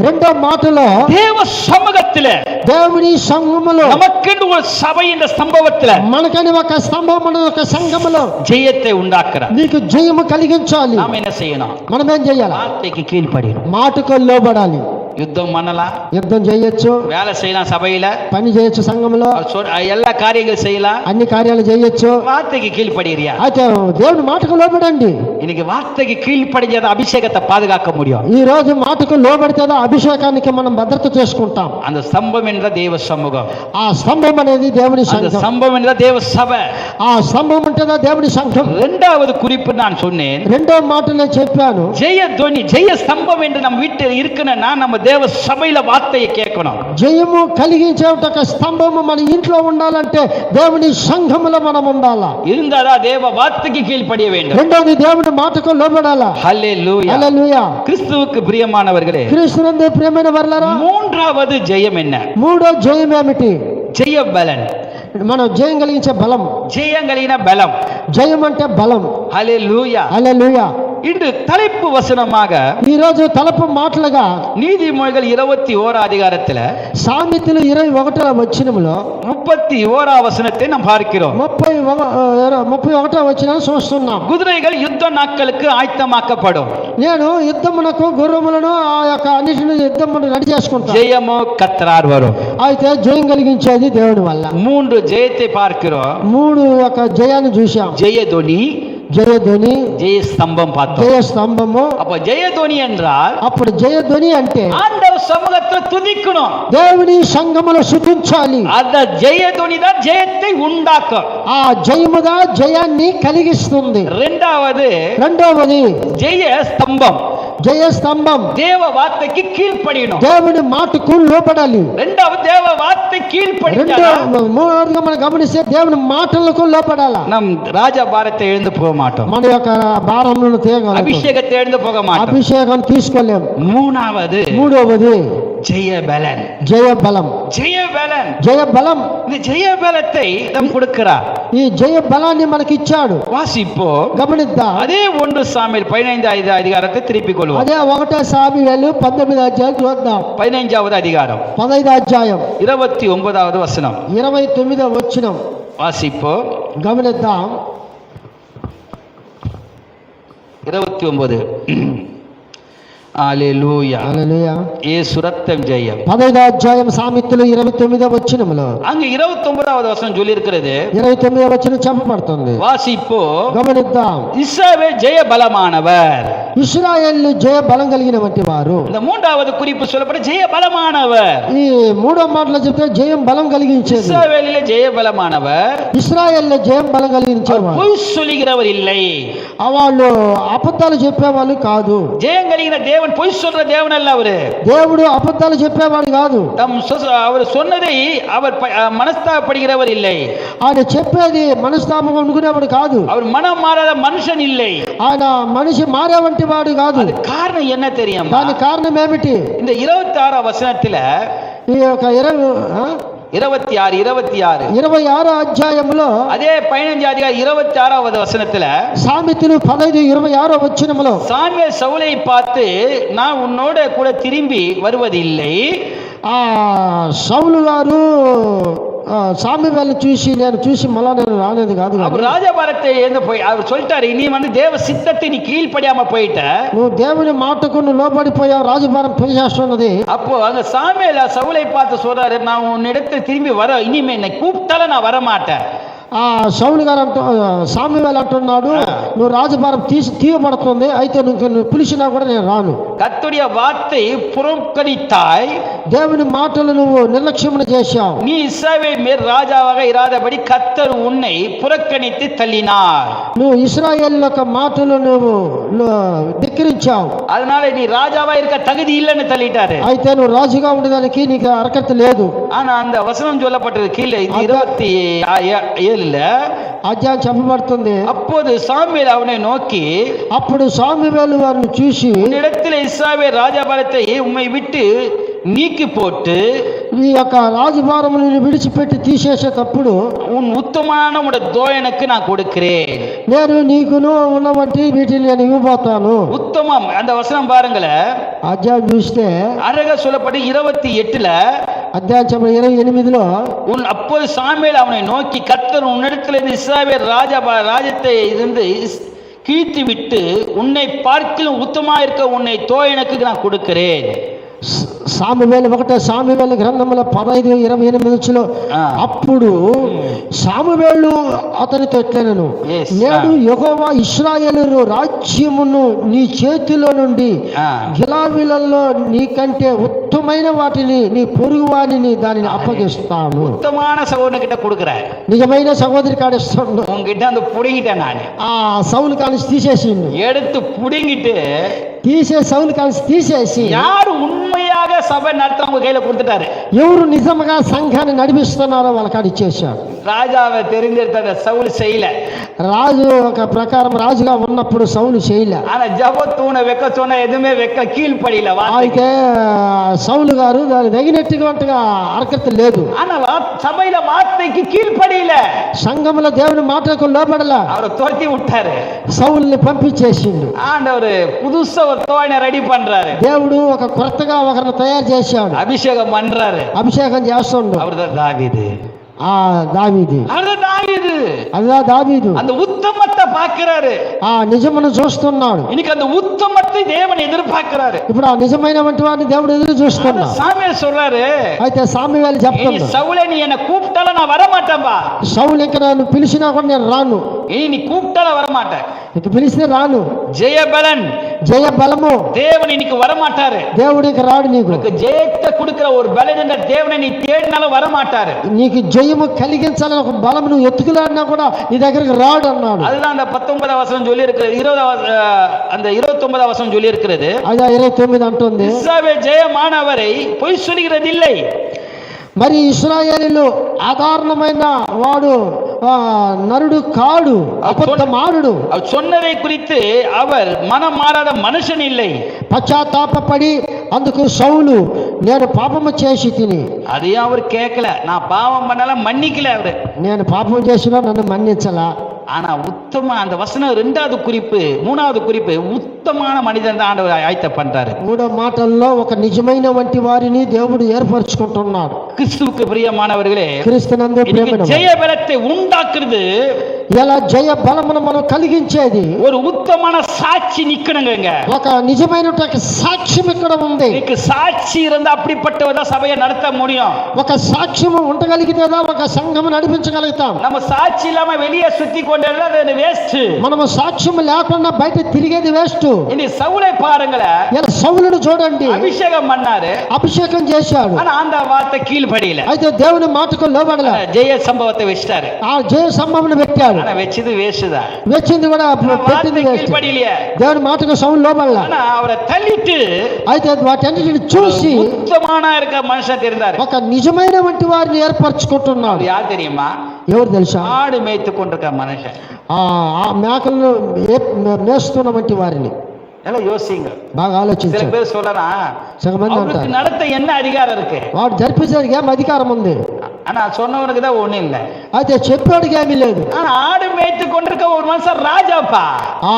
రెండో మాటలో தேவ சமூகத்துல దేవుని సంఘములో நமக்கென்று ஒரு சபை என்ற ஸ்தம்பத்துல మనకని ఒక స్తంభమును ఒక సంఘములో ஜெயத்தை உண்டாக்குறார். నీకు జయము కలిగించాలి. நாம் என்ன செய்யணும்? మనం ఏం చేయాలి? வார்த்தைக்கு கீழ்ப்படியணும். మాటకు లోబడాలి. யுத்தம் பண்ணலாம், యుద్ధం చేయొచ్చు, வேலை செய்யலாம், சபையில పని చేయొచ్చు, సంఘంలో எல்லா காரியங்கள் செய்யலாம், అన్ని కార్యాలు చేయొచ్చు. வார்த்தைக்கு கீழ்ப்படிறியா? అయితే దేవుని మాటకు లోబడండి. இன்னைக்கு వార్த்தைக்கு కీழ்పడిచేద అభిషేకத்தை பாதுகாக்க முடியும். ఈ రోజు మాటకు లోబడితేదా అభిషేకానికి మనం భద్రత చేసుకుంటాం. அந்த ஸ்தம்பம் என்ற தேவ சமூகம், ఆ స్తంభం అనేది దేవుని அந்த సంఘం, ஸ்தம்பம் என்ற தேவ சபை. ఆ స్తంభం ఉంటేదా దేవుని సంఘం. இரண்டாவது குறிப்பு நான் சொன்னேன், రెండో మాట నేను చెప్పాను, ஜெய துவனி, ஜெய ஸ்தம்பம் என்று நம்ம வீட்டில் இருக்கணும்னா நம்ம தேவ சபையில வார்த்தையை கேட்கணும். జయము కలిగించే ఒక స్తంభము మన ఇంట్లో ఉండాలంటే దేవుని సంఘములో మనం ఉండాలా. இருந்தாதான் தேவ வார்த்தைக்கு கீழ்ப்படிய வேண்டும். రెండోది దేవుని మాటకు లోబడాలా. ஹல்லேலூயா. హల్లెలూయా. கிறிஸ்துவுக்கு பிரியமானவர்களே, క్రీస్తునందు ప్రియమైన వర్లారా, மூன்றாவது ஜெயம் என்ன? మూడో జయం ఏమిటి? ஜெய பலன். మనం జయం కలిగించే బలం. ஜெயம் కలిగిన బలం. జయం అంటే బలం. ஹல்லேலூயா. హల్లెలూయా. இன்று தலைப்பு வசனமாக ఈ రోజు తలపు మాటలుగా நீதிமொழிகள் 21 அதிகாரத்துல సామెతలు 21వ వచనములో 31 வசனத்தை நாம் பார்க்கிறோம். 31వ వచనం చూస్తున్నాం. குதிரைகள் யுத்த நாட்களுக்கு ஆயத்தமாக்கப்படும், నేను యుద్ధమునకు గుర్రములను ఆ యొక్క అన్నిటిని యుద్ధమును రెడీ చేసుకుంటాను. ஜெயமோ கர்த்தரால் வரும். అయితే జయం కలిగించేది దేవుని వల్ల. 3 ஜெயத்தை பார்க்கிறோம். 3 యొక్క జయాన్ని చూశాం. ஜெயதொனி, జయధ్వని, ஜெய ஸ்தம்பம் பார்த்தோம். జయ స్తంభము. அப்ப ஜெயதொனி என்றால் అప్పుడు జయధ్వని అంటే ஆண்டவர் சமூகத்தை துதிக்கணும். దేవుని సంఘములో స్తుతించాలి. அந்த ஜெயதொனி தான் ஜெயத்தை உண்டாக்கும். ఆ జయముగా జయాన్ని కలిగిస్తుంది. రెండవది ஜெய ஸ்தம்பம், జయ స్తంభం. தேவ வார்த்தைக்கு கீழ்ப்படியணும். దేవుని మాటకు లోబడాలి. இரண்டாவது தேவ வார்த்தை கீழ்ப்படிஞ்சா మూడవదిగా మనం గమనిస్తే దేవుని మాటలకు లోబడాలా. நம் ராஜபாரத்தை எழுந்து போக மாட்டோம், మన యొక్క భారములను తీయగలం, அபிஷேகத்தை எழுந்து போக மாட்டோம். అభిషేకం తీసుకోలేం. మూడవది ஜெய பலன். జయ బలం. ஜெய பலன், జయ బలం. இந்த ஜெய பலத்தை நம் கொடுக்கிறார். ఈ జయ బలాన్ని మనకి ఇచ్చాడు. வாசிப்போ గమనిద్దాం. அதே 1 சாமுவேல் 15 அதிகாரத்தை திருப்பிக் கொள்வோம். అదే 1 సాముయేలు 19వ అధ్యాయం చూద్దాం. 15வது அதிகாரம் 15వ అధ్యాయం 29வது வசனம் 29వ వచనం வாசிப்போ. గమనిద్దాం. 29. హల్లెలూయా. హల్లెలూయా. యేసు రక్తం జయం. 15వ అధ్యాయం సామెతలు 29వ వచనములో அங்க 29வது வசனம் சொல்லி இருக்கிறது. 29వ వచనం చెప్పబడుతుంది. வாசிப்போ. గమనిద్దాం. இஸ்ரவேல் ஜெய பலமானவர். ఇశ్రాయేలు జయ బలం కలిగిన వంటి వారు. இந்த மூன்றாவது குறிப்பு சொல்லப்பட்ட ஜெய பலமானவர். ఈ మూడో మాటలో చెప్తే జయం బలం కలిగించేది. இஸ்ரவேலிலே ஜெய பலமானவர். ఇశ్రాయేల్లో జయం బలం కలిగించేవారు. பொய் சொல்லுகிறவர் இல்லை. వాళ్ళు అబద్ధాలు చెప్పేవాళ్ళు కాదు. ஜெயம் కలిగిన தேவன் பொய் சொல்ற தேவன் அல்ல. அவரு దేవుడు అబద్ధాలు చెప్పేవాడు కాదు. அவர் சொன்னதை அவர் மனஸ்தாபப்படுகிறவர் இல்லை. ఆయన చెప్పేది మనస్తాపం అనుకునేవాడు కాదు. அவர் மனம் மாறாத மனுஷன் இல்லை. ఆయన మనిషి మారే వంటి వాడు కాదు. కారణం என்ன தெரியுமா? దాని కారణం ఏమిటి? இந்த 26 వచనத்துல ఈ యొక్క 26వ అధ్యాయములో அதே 15 அதிகாரம் 26வது வசனத்துல సామెతలు 15:26 వచనములో சாமுவேல் சவுலை பார்த்து நான் உன்னோட கூட திரும்பி வருவதில்லை. సౌలు గారు సామెవేలు చూసి నేను మళ్ళా నేను రానేది కాదు. ராஜபாரத்தை போய் அவர் சொல்லிட்டாரு, நீ தேவ சித்தத்தை நீ கீழ்ப்படியாம போயிட்ட, నువ్వు దేవుని మాటకు నువ్వు లోబడిపోయావు, రాజభారం పనిచేస్తున్నది. அப்போ அங்க சாமுவேல் சவுலை பார்த்து சொல்றாரு, நான் உன்னிடத்தில் திரும்பி வர, இனிமே என்னை கூப்பிட்டால நான் வரமாட்டேன். సౌలు గారు సామెవేలు అంటున్నాడు, నువ్వు రాజభారం తీయబడుతుంది, అయితే నువ్వు పిలిచినా కూడా నేను రాను. கர்த்தருடைய வார்த்தை புறக்கணித்தாய், దేవుని మాటలు నువ్వు నిర్లక్ష్యమును చేశావు. நீ இஸ்ரவேல் மேல் ராஜாவாக இராதபடி கர்த்தர் உன்னை புறக்கணித்து தள்ளினார். నువ్వు ఇశ్రాయేలు యొక్క మాటలు నువ్వు ధిక్కరించావు. அதனால நீ ராஜாவா இருக்க தகுதி இல்லைன்னு தள்ளிட்டாரு. అయితే నువ్వు రాజుగా ఉండడానికి నీకు అర్హత లేదు. ஆனா அந்த வசனம் சொல்லப்பட்டது கீழே 27ல అధ్యాయం చెప్పబడుతుంది. அப்போது சாமுவேல் அவனை நோக்கி, అప్పుడు సామువేలు వారిని చూసి, உன்னிடத்தில் இஸ்ரவேல் ராஜபாரத்தை உம்மை விட்டு நீக்கி போட்டு ఈ యొక్క రాజభారములను విడిచిపెట్టి తీసేసేటప్పుడు உன் உத்தமான உடைய தோயனுக்கு நான் கொடுக்கிறேன். నేను నీకును ఉన్నవంటి వీటిని నేను ఇవ్వబోతాను. உத்தமம் அந்த வசனம் பாருங்களேன். అధ్యాయం చూస్తే அழகா சொல்லப்பட்டு 28ல అధ్యాయం 28లో அப்போது சாமுவேல் அவனை நோக்கி, கர்த்தர் உன்னிடத்தில் இஸ்ரவேல் ராஜ்யத்தை இருந்து கீழ்த்தி விட்டு உன்னை பார்க்கிலும் உத்தமா இருக்க உன்னை தோயனுக்கு நான் கொடுக்கிறேன். సామువేలు 1 సామువేలు గ్రంథముల 15:28 అప్పుడు సామువేలు అతనితో ఎట్లనను, నేడు యెహోవా ఇశ్రాయేలు రాజ్యమును నీ చేతిలో నుండి గిలాదీలలో నీకంటే ఉత్తమైన వాటిని నీ పొరుగు వారిని దానిని అప్పగిస్తాను. ఉత్తమైన సహోదరుని కిட்ட கொடுக்கிறேன். నిజమైన సహోదరి కాడిస్తాను. உன்கிட்ட அந்த புடிங்கிட்டேன் நான். ఆ సౌలు కాని తీసేసిండు. எடுத்து புடிங்கிட்டு సౌలు కాని తీసేసి யார் உண்மையாக సభ நடத்தவங்க கையில கொடுத்துட்டாரு. ఎవరు నిజంగా సంఘాన్ని నడిపిస్తున్నారో వాళ్ళ కాడ ఇచ్చేశాడు. రాజాவை தெரிந்தெடுத்த సౌలు செய்யல. రాజు ఒక ప్రకారం రాజుగా ఉన్నప్పుడు సౌలు చేయలే. ஆனா ஜபத்தூண வெக்க சொன்ன எதுவுமே வெக்க கீழ்పడిல. అయితే సౌలు గారు దాని తగినట్టుగా అర్హత లేదు. ஆனா சபையில வார்த்தைக்கு கீழ்పడిல. సంఘములో దేవుని మాటకు లోబడల. அவரை துரத்தி விட்டாரு. సౌలుని పంపించేసిండు. ఆండవరు புதுசா ஒரு தோயனை ரெடி பண்றாரு. దేవుడు ఒక కొత్తగా ఒకరిని తయారు చేశాడు. அபிஷேகம் பண்றாரு. అభిషేకం చేస్తుండు. அவர்தான் தாவீது. దావీదు. అదా దావీదు. அந்த உத்தமத்தை பார்க்கிறாரு. నిజమును చూస్తున్నాడు. இன்னைக்கு அந்த உத்தமத்தை தேவன் எதிர்பார்க்கிறாரு. ఇప్పుడు ఆ నిజమైనటువంటి వారిని దేవుడు ఎదురు చూస్తున్నాడు. సామువేల్ சொல்றாரு, అయితే సామువేలు చెప్తున్నాడు, సౌలే நீ என்ன கூப்பிட்டால நான் வர மாட்டேன்பா. సౌలు ఇంకా నన్ను పిలిచినా కూడా నేను రాను. நீ கூப்பிட்டால வர மாட்டேன். ఇక పిలిస్తే రాను. ஜெயபலன், జయ బలము தேவன் இன்னைக்கு வர மாட்டாரு. దేవుడు ఇక రాడు. నీకు ஜெயத்தை கொடுக்கிற ஒரு பலன் என்ற தேவனை நீ தேடினாலும் வர மாட்டாரு. నీకు జయము కలిగించాలని ఒక బలం నువ్వు ఎత్తుకులాడినా కూడా నీ దగ్గరికి రాడు అన్నాడు. அதுதான் அந்த 19వ వచనం சொல்லி இருக்கிறது. 29వ వచనం சொல்லி இருக்கிறது. అదే 29 అంటుంది, இஸ்ரவேல் ஜெயமானவரை பொய் சொல்கிறதில்லை. మరి ఇశ్రాయేలీయులు ఆధారణమైన వాడు నరుడు కాడు, అబద్ధమాడు. சொன்னதை குறித்து அவர் மனம் மாறாத మనుషன் இல்லை. పశ్చాత్తాపపడి అందుకు సౌలు నేను పాపము చేసి తిని, அதையும் அவர் கேட்கல. நான் பாவம் பண்ணாலும் மன்னிக்கல அவரு. నేను పాపం చేసినా నన్ను మన్నించలా. ஆனா உத்தம அந்த வசனம் 2வது குறிப்பு 3வது குறிப்பு உத்தமான மனிதன் தான் ஆண்டவர் ஆயத்த பண்றாரு. 3వ మాటల్లో ఒక నిజమైన వంటి వారిని దేవుడు ఏర్పరచుకుంటున్నాడు. கிறிஸ்துவுக்கு பிரியமானவர்களே, క్రీస్తునందు ప్రియమైన ஜெயபலத்தை உண்டாக்குறது, ఎలా జయ బలమును మనం కలిగించేది ஒரு உத்தமான சாட்சி நிக்கணுங்க. ఒక నిజమైన సాక్ష్యం ఇక్కడ ఉంది. మీకు సాక్షి இருந்தா அப்படிப்பட்டவத சபையை நடத்த முடியும். ఒక సాక్ష్యము ఉండగలిగితేదా ఒక సంఘం నడిపించగలుగుతాం. நம்ம సాక్షి இல்லாம வெளியே சுத்தி கொண்டேனா அது வேస్ట్. మనము సాక్ష్యం లేకుండా బయట తిరిగేది వేస్ట్. ఇని సౌలే పారంగలే, ఇలా సౌలును చూడండి, అభిషేకం பண்ணாரு, అభిషేకం చేశాడు. ஆனா அந்த வார்த்தை கீழ்படியல. అయితే దేవుని మాటకు లోబడల. జయ సంభవத்தை వెచ్చారు. ఆ జయ సంభవను పెట్టాడు. ஆனா வெச்சது வேస్ట్ தான். వెచ్చింది కూడా పెట్టింది వేస్ట్. கீழ்படிయல. దేవుని మాటకు సౌలు లోబడల. ஆனா அவரை தள்ளிட்டு అయితే వాటన్నిటిని చూసి ఉత్తమமான இருக்க మనిషి தெரிந்தார். ఒక నిజమైన వంటి వారిని ఏర్పరచుకుంటున్నాడు. யார் தெரியுமா? ఎవరు తెలుసా? ఆడు మేய்த்து கொண்டிருக்க మనిషి. ఆ మేకలను మేస్తున్న వంటి వారిని. எல்லாம் யோசிங்க, బాగా ఆలోచించారు. சில பேர் சொல்லலாம், సగమంది அவருக்கு అంటారు நடத்த என்ன அதிகாரம் இருக்கு? వాడు జరిపించడానికి ఏం అధికారం ఉంది? ஆனா சொன்னவனுக்கு தான் ஒண்ணும் இல்லை. అయితే చెప్పాడికి ఏమీ లేదు. ஆனா ஆடு மேய்த்து கொண்டிருக்க ஒரு மனுஷன் ராஜாப்பா. ఆ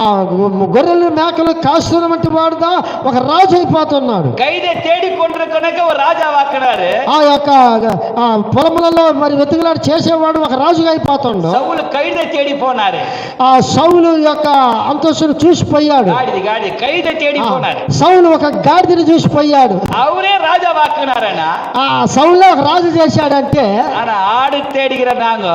గొర్రెలు మేకలు కాస్తున్నటువంటి వాడుదా ఒక రాజు అయిపోతున్నాడు. கைதை தேடி கொண்டிருக்க ஒரு ராஜா வாக்குறாரு. ఆ యొక్క పొలములలో మరి వెతుకులాడు చేసేవాడు ఒక రాజుగా అయిపోతాడు. సౌలు கைதை தேடி போனாரு. ఆ సౌలు యొక్క అంతస్తును చూసిపోయాడు. கைதை தேடி போனாரு. సౌలు ఒక గాడిదని చూసిపోయాడు. அவரே ராஜா வாக்குனாரனா ఆ సౌలు ఒక రాజు చేశాడంటే ஆனா ஆடு தேடுகிற நாங்க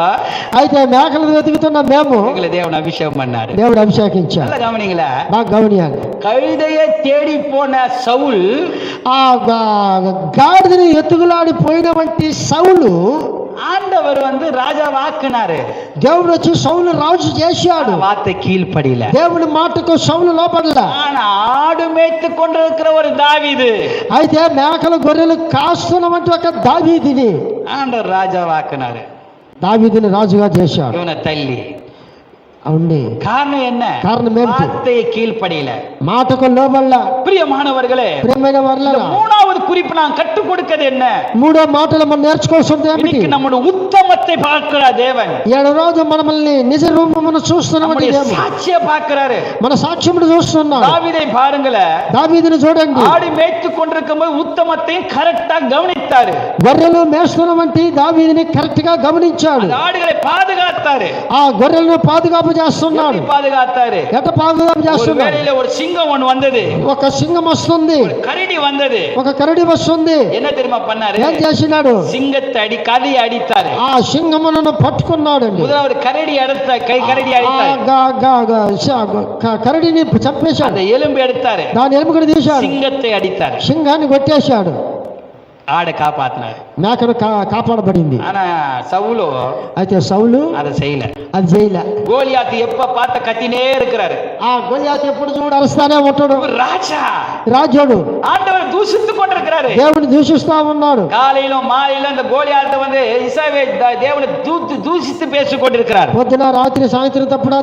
అయితే మేకలు వెతుకుతున్న మేము எங்களை தேவன் அபிஷேகம் பண்ணாரு. దేవుడు అభిషేకించాడు. நல்லா கவனிங்களா, బాగా గమనియాలి. கழுதையை தேடி போன சவுல் ఆ గాడిదని ఎత్తుకులాడిపోయినటువంటి సౌలు ஆண்டவர் ராஜாவாக்குனாரு. దేవుడు వచ్చి సౌలు రాజు చేశాడు. வார்த்தை கீழ்ப்படியில, దేవుడి మాటకు సౌలు లోపడల. ஆனா ஆடு மேய்த்து கொண்டிருக்கிற ஒரு தாவீது, అయితే మేకలు గొర్రెలు కాస్తున్నటువంటి ఒక దావీదుని ஆண்டவர் ராஜாவாக்குனாரு. దావీదుని రాజుగా చేశాడు. இவனை தள்ளி. అవునండి. காரணம் என்ன? కారణం ఏంటి? வார்த்தையை கீழ்ப்படியில. మాటకు లోబడల. பிரியமானவர்களே, ప్రియమైన వారలారా, மூணாவது குறிப்பு நான் கற்றுக் கொடுக்கிறது என்ன? మూడో మాటలు మనం నేర్చుకోవాల్సింది ఏమిటి? இன்னைக்கு நம்முடைய உத்தமத்தை பார்க்கிறார் தேவன். ఏడో రోజు మనల్ని నిజ రూపమును చూస్తున్నటువంటి దేవుడు సాక్ష్య பார்க்கிறாரு. మన సాక్ష్యమును చూస్తున్నాడు. தாவீதை பாருங்களே, దావీదుని చూడండి. ஆடு மேய்த்து கொண்டிருக்கும்போது உத்தமத்தையும் கரெக்டா கவனித்தாரு. గొర్రెలు మేస్తున్నటువంటి దావీదుని కరెక్ట్ గా గమనించాడు. அந்த ఆడుகளை பாதுகாத்தாரு. ఆ గొర్రెలను పాదుగాపు చేస్తున్నాడు. பாதுகாத்தாரு. ఎట పాదుగాపు చేస్తున్నాడు? வேளையில ஒரு சிங்கம் ஒன்று வந்தது, ఒక సింహం వస్తుంది, கரடி வந்தது. ఒక కరడి వస్తుంది. என்ன தெரியுமா பண்ணாரு? ఏం చేసినాడు? சிங்கத்தை கதையை அடித்தாரு. ఆ సింహములను పట్టుకున్నాడండి. முதலாவது கரடி அடித்த கரடி அடித்தாரு. కరడిని చంపేశాడు. அந்த எலும்பு எடுத்தாரு, దాని ఎలుముకను తీశాడు. சிங்கத்தை అడితారు. సింహాన్ని కొట్టేశాడు. ఆడ కాపాడినారు. మేకను కాపాడబడింది. ஆனா சவுலோ అయితే సౌలు அதை செய்யல. అది చేయలే. கோலியாத் எப்ப பார்த்த கத்தினே இருக்கிறாரு. ఆ గొలియాతు ఎప్పుడు చూడు అరుస్తానే ఉంటాడు. ராஜா, రాజుడు ஆண்டவர் தூஷித்து கொண்டிருக்கிறாரு. దేవుని దూషిస్తా ఉన్నాడు. காலையிலும் மாலையிலும் இந்த கோலியாத் இசாவே தேவனை தூஷித்து பேசிக் கொண்டிருக்கிறார். పొద్దున రాత్రి సాయంత్రం తప్పుడు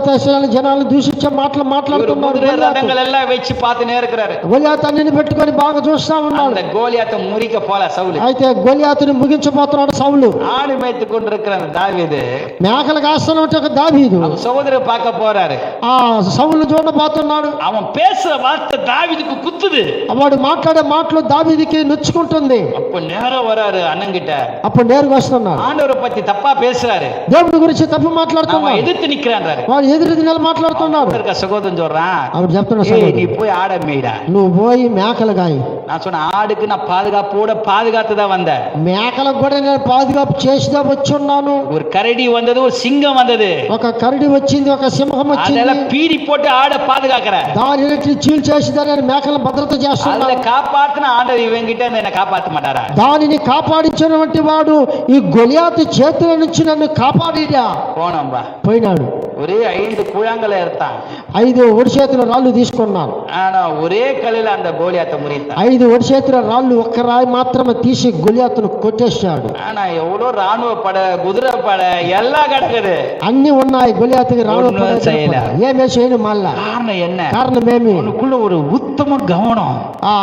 జనాలు దూషించే మాటలు మాట్లాడుతున్నాడు. ரதங்கள் எல்லாம் வச்சு பார்த்துனே இருக்கிறாரு. గొలియాతు అన్నిని పెట్టుకొని బాగా చూస్తా ఉన్నాడు. அந்த கோலியாத்தை முறிக்க போல சவுல். అయితే గొలియాతుని ముగించబోతున్నాడు సౌలు. ஆடு மேய்த்து கொண்டிருக்கிற தாவீது మేకలు కాస్తున్నట్టు ఒక దావీదు சகோதரர் பார்க்க போறாரு. ఆ సౌలు చూడబోతున్నాడు. அவன் பேசுற வார்த்தை தாவீதுக்கு குத்துது. వాడు మాట్లాడే మాటలు దావీదుకి నొచ్చుకుంటుంది. அப்ப நேரம் వరారు అన్నంగిட்ட. అప్పుడు నేరుగా వస్తున్నాడు. ஆண்டவரை பத்தி தப்பா பேசுறாரு. దేవుడి గురించి తప్పు మాట్లాడుతున్నాడు. எதிர்த்து நிக்கிறாரு. వాడు ఎదురు దినాలు మాట్లాడుతున్నాడు. சகோதரன் சொல்றான், అప్పుడు చెప్తున్నాడు, நீ போய் ஆட மேய்டா. నువ్వు పోయి మేకలు గాయి. நான் சொன்ன ఆడుకు நான் பாதுகாப்போட பாதுகாத்து தான் வந்தேன். మేకలకు కూడా నేను పాదుగాపు చేసిదా వచ్చున్నాను. ஒரு கரடி வந்தது, ஒரு சிங்கம் வந்தது. ఒక కరడి వచ్చింది, ఒక సింహం వచ్చింది. அதெல்லாம் பீடி போட்டு ஆட பாதுகாக்கிற. దాని చీల్ చేసిదా నేను మేకలను భద్రత చేస్తున్నాను. அதை காப்பாத்தின ஆண்டவர் இவங்கிட்ட என்ன காப்பாற்ற மாட்டாரா? దానిని కాపాడించినటువంటి వాడు ఈ గొలియాతు చేతుల నుంచి నన్ను కాపాడిడా. போனோம்பா, పోయినాడు. ஒரே 5 கூழாங்கலை எடுத்தான். 5 ఒడి చేతుల రాళ్ళు తీసుకున్నాను. ஆனா ஒரே கல்லில் அந்த கோலியாத்தை முறித்தான். 5 ఒడి చేతుల రాళ్ళు ఒక్క రాయి మాత్రమే తీసి గొలియాతును కొట్టేశాడు. ஆனா எவ்வளவு ராணுவ படை, குதிரை படை எல்லாம் கிடக்குது. అన్ని ఉన్నాయి గొలియాతుకి రాళ్ళు చేయలే. ఏమే చేయను మళ్ళా. కారణం என்ன? కారణమేమి? உனக்குள்ள ஒரு உத்தம கவனம். ఆ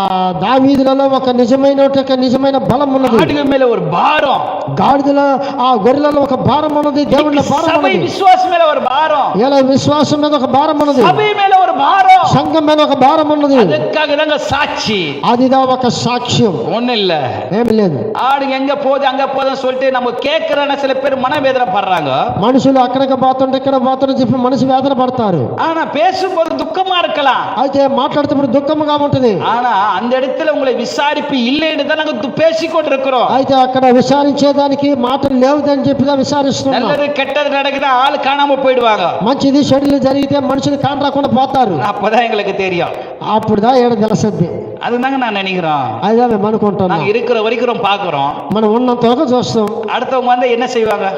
దావీదులలో ఒక నిజమైన బలం ఉన్నది. ஆடுகள் மேல ஒரு பாரம். గాడిదలో ఆ గొర్రెలలో ఒక భారం ఉన్నది. దేవుని భారం சபை ఉన్నది. விசுவாசம் மேல ஒரு பாரம். ఎలా విశ్వాసం మీద ఒక భారం ఉన్నది. சபை மேல ஒரு பாரம். సంఘం మీద ఒక భారం ఉన్నది. அதுக்காக தாங்க சாட்சி. అదిదా ఒక సాక్ష్యం. ஒண்ணு இல்ல, ఏమి లేదు. ஆடு எங்க போகுது அங்க போதுன்னு சொல்லிட்டு நம்ம கேட்கிறன சில பேர் மனவேதனை படுறாங்க. మనుషులు అక్కడికి పోతుంటే ఇక్కడ పోతుంటే చెప్పి మనసు వేదన పడతారు. ஆனா பேசும்போது துக்கமா இருக்கலாம். అయితే మాట్లాడుతున్నప్పుడు దుఃఖముగా ఉంటుంది. ஆனா அந்த இடத்துல உங்களை விசாரிப்பு இல்லைன்னு தான் நாங்க பேசிக்கொண்டு இருக்கிறோம். అయితే అక్కడ విచారించేదానికి మాటలు లేవుదని చెప్పిగా విచారిస్తున్నాం. நல்லது கெட்டது நடக்குது, ஆள் காணாம போயிடுவாங்க. మంచిది చెడులు జరిగితే మనుషులు కాని రాకుండా పోతారు. அப்பதான் எங்களுக்கு தெரியும். అప్పుడుదా ఏడ తెలుస్తుంది. அதுதாங்க நான் நினைக்கிறோம். అదే మేము అనుకుంటున్నాం. நாங்க இருக்கிற வரைக்கும் பாக்குறோம். మనం ఉన్నంత వరకు చూస్తాం. அடுத்தவங்க வந்து என்ன செய்வாங்க?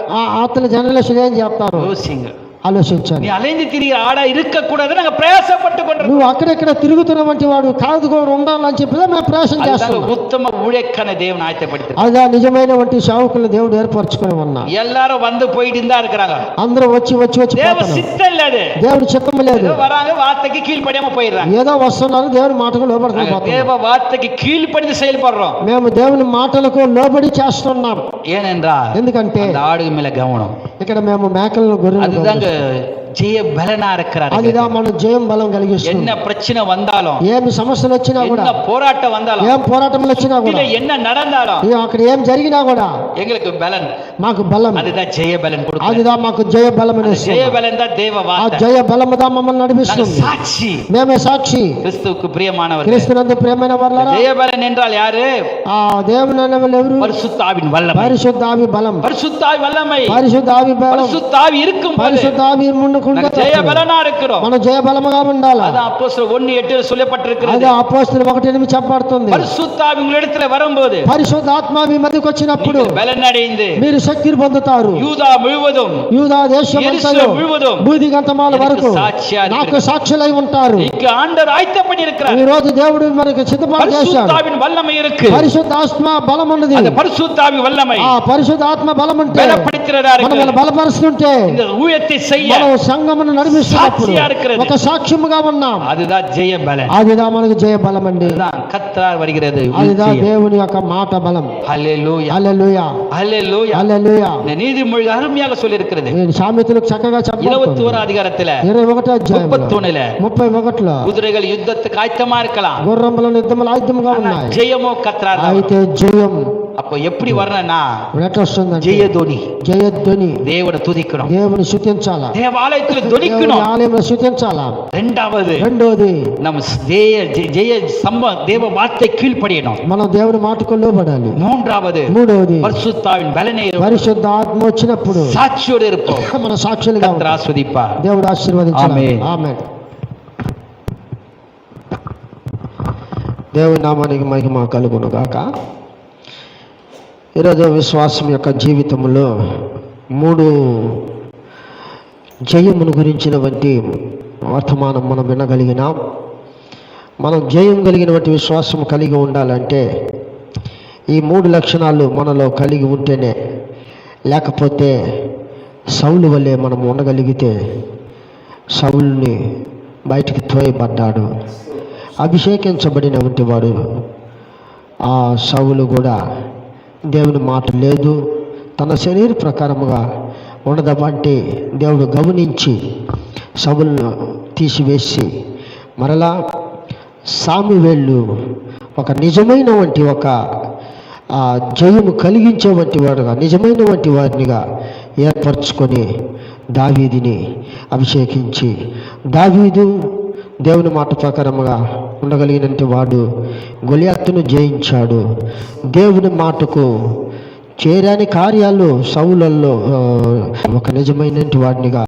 అతని జనరేషన్ ఏం చేస్తారు யோசிங்க. ఆలోచించాలి. நீ அலைந்து திரிகிற ஆடா இருக்க கூடாது நாங்க பிரயாசப்பட்டு கொண்டிருக்கோம். నువ్వు అక్కడెక్కడ తిరుగుతున్నటువంటి వాడు కాదు కూడా ఉండాలని చెప్పి మేము ప్రయాసం చేస్తాం. உத்தம ஊழியக்கான தேவன் ஆயத்தப்படுத்தி అదే నిజమైనటువంటి సేవకులు దేవుడు ఏర్పరచుకొని ఉన్నా. எல்லாரும் வந்து போயிட்டு தான் இருக்கிறாங்க. అందరూ వచ్చి தேவ சித்தம் இல்ல, அது దేవుడి చిత్తం లేదు. வராங்க, வார்த்தைக்கு கீழ்ப்படியாம போயிடுறாங்க. ఏదో వస్తున్నారు, దేవుని మాటకు లోబడుతున్నారు. தேவ வார்த்தைக்கு கீழ்ப்படிந்து செயல்படுறோம். మేము దేవుని మాటలకు లోబడి చేస్తున్నాం. ஏனென்றால் ఎందుకంటే அந்த ஆடு மேல கவனம். ఇక్కడ మేము మేకలను గొర్రెలను அதுதாங்க ஜெய பலனா இருக்கிறார். அதுதான் మన జయం బలం కలిగిస్తుంది. என்ன பிரச்சனை வந்தாலும், ఏమి సమస్యలు వచ్చినా కూడా, என்ன போராட்டம் வந்தாலும், ఏం పోరాటములు వచ్చినా కూడా, என்ன நடந்தாலும், అక్కడ ఏం జరిగినా కూడా எங்களுக்கு பலன், మాకు బలం, அதுதான் ஜெய பலன் கொடுக்கும். அதுதான் మాకు జయ బలం అనేది. ஜெய பலன் தான் தேவ ఆ வார்த்தை. జయ బలము దా మమ్మల్ని నడిపిస్తుంది. சாட்சி, మేమే సాక్షి. கிறிஸ்துவுக்கு பிரியமானவர். క్రీస్తునందు ప్రియమైన వారలారా, ஜெய பலன் என்றால் யாரு? ఆ దేవుని అనేవాళ్ళు ఎవరు? பரிசுத்த ஆவியின் வல்லமை. పరిశుద్ధ ఆవి బలం. பரிசுத்த ஆவி வல்லமை. పరిశుద్ధ ఆవి బలం. பரிசுத்த ஆவி இருக்கும் போது పరిశుద్ధ ఆవి ముందుకుంటే ஜெய பலனா இருக்கிறோம். మనం జయ బలముగా ఉండాలి. அதான் அப்போஸ்தலர் 1:8 சொல்லப்பட்டிருக்கிறது. అది అపోస్తలుల 1:8 చెప్పబడుతుంది. பரிசுத்த ஆவி உங்களிடத்தில் வரும்போது, పరిశుద్ధ ఆత్మ మీ మధ్యకు వచ్చినప్పుడు நீங்கள் பலன் அடைந்து మీరు శక్తిని పొందుతారు. யூதா முழுவதும், యూదా దేశమంతయు எருசலேம் முழுவதும் భూదిగంతమాల వరకు సాక్షిగా నాకు సాక్షులై ఉంటారు. இங்கு ஆண்டவர் ஆயத்தப்படி இருக்கிறார். ఈ రోజు దేవుడు మనకు సిద్ధపాటు చేశాడు. பரிசுத்த ஆவியின் வல்லமை இருக்கு. పరిశుద్ధ ఆత్మ బలం ఉన్నది. அந்த பரிசுத்த ஆவி வல்லமை ఆ పరిశుద్ధ ఆత్మ బలం ఉంటే, பலப்படுத்துகிறதா మనల్ని இருக்கு. బలపరుస్తుంటే, இந்த ஊழியத்தை செய்ய మనం సంఘమును నడిపిస్తున్నప్పుడు సాక్షిగా இருக்கிறது. ఒక సాక్ష్యముగా ఉన్నాం. அதுதான் ஜெய பலன். అదిదా మనకు జయ బలం అండి. அதுதான் கர்த்தரால் வருகிறது. అదిదా దేవుని యొక్క మాట బలం. ஹல்லேலூயா, హల్లెలూయా, ஹல்லேலூயா. హల్లెలూయా. இந்த நீதிமொழி அருமையாக சொல்லி இருக்கிறது. నేను సామెతలకు చక్కగా చెప్పాను. 21 அதிகாரத்துல 21వ అధ్యాయంలో 31 31లో குதிரைகள் யுத்தத்துக்கு ஆயத்தமா இருக்கலாம், గుర్రములను యుద్ధములు ఆయుధముగా ఉన్నాయి, ஜெயமோ கர்த்தரால். అయితే జయం அப்போ எப்படி வரணும்னா ఎట్లా వస్తుందంటే ஜெயதொனி, జయధ్వని. தேவனை துதிக்கணும், దేవుని స్తుతించాలా, தேவாலயத்தில் దేవుని துதிக்கணும். ఆలయంలో స్తుతించాలా. இரண்டாவது, రెండోది, நம்ம ஜெய தேவ வார்த்தை கீழ்ப்படியணும். మనం దేవుని మాటకు లోబడాలి. மூன்றாவது, మూడవది, பரிசுத்தாவின் பலனை పరిశుద్ధ ఆత్మ వచ్చినప్పుడు சாட்சியோடு இருப்போம். మన సాక్షులుగా கர்த்தர் ఉంటాం. ஆசீர்வதிப்பார். దేవుడు ఆశీర్వదించాలి. ఆమేన్. ఆమేన్. దేవుని నామానికి మహిమ కలుగును గాక. ఈరోజు విశ్వాసం యొక్క జీవితంలో 3 జయమును గురించినటువంటి వర్తమానం మనం వినగలిగినాం. మనం జయం కలిగినటువంటి విశ్వాసం కలిగి ఉండాలంటే ఈ 3 లక్షణాలు మనలో కలిగి ఉంటేనే, లేకపోతే సౌలు వల్లే మనం ఉండగలిగితే, సౌలుని బయటికి తోయబడ్డాడు, అభిషేకించబడినటువంటి వాడు. ఆ సౌలు కూడా దేవుని మాట లేదు, తన శరీర ప్రకారముగా ఉండదమంటే దేవుడు గమనించి సౌలును తీసివేసి మరలా సామువేలు ఒక నిజమైనటువంటి ఒక జయము కలిగించేవంటి వాడుగా, నిజమైనటువంటి వారినిగా ఏర్పరచుకొని దావీదుని అభిషేకించి, దావీదు దేవుని మాట ప్రకారముగా ఉండగలిగినటువంటి వాడు గొలియాతును జయించాడు. దేవుని మాటకు చేరాని కార్యాలు సౌలుల్లో ఒక నిజమైనటువంటి వాడినిగా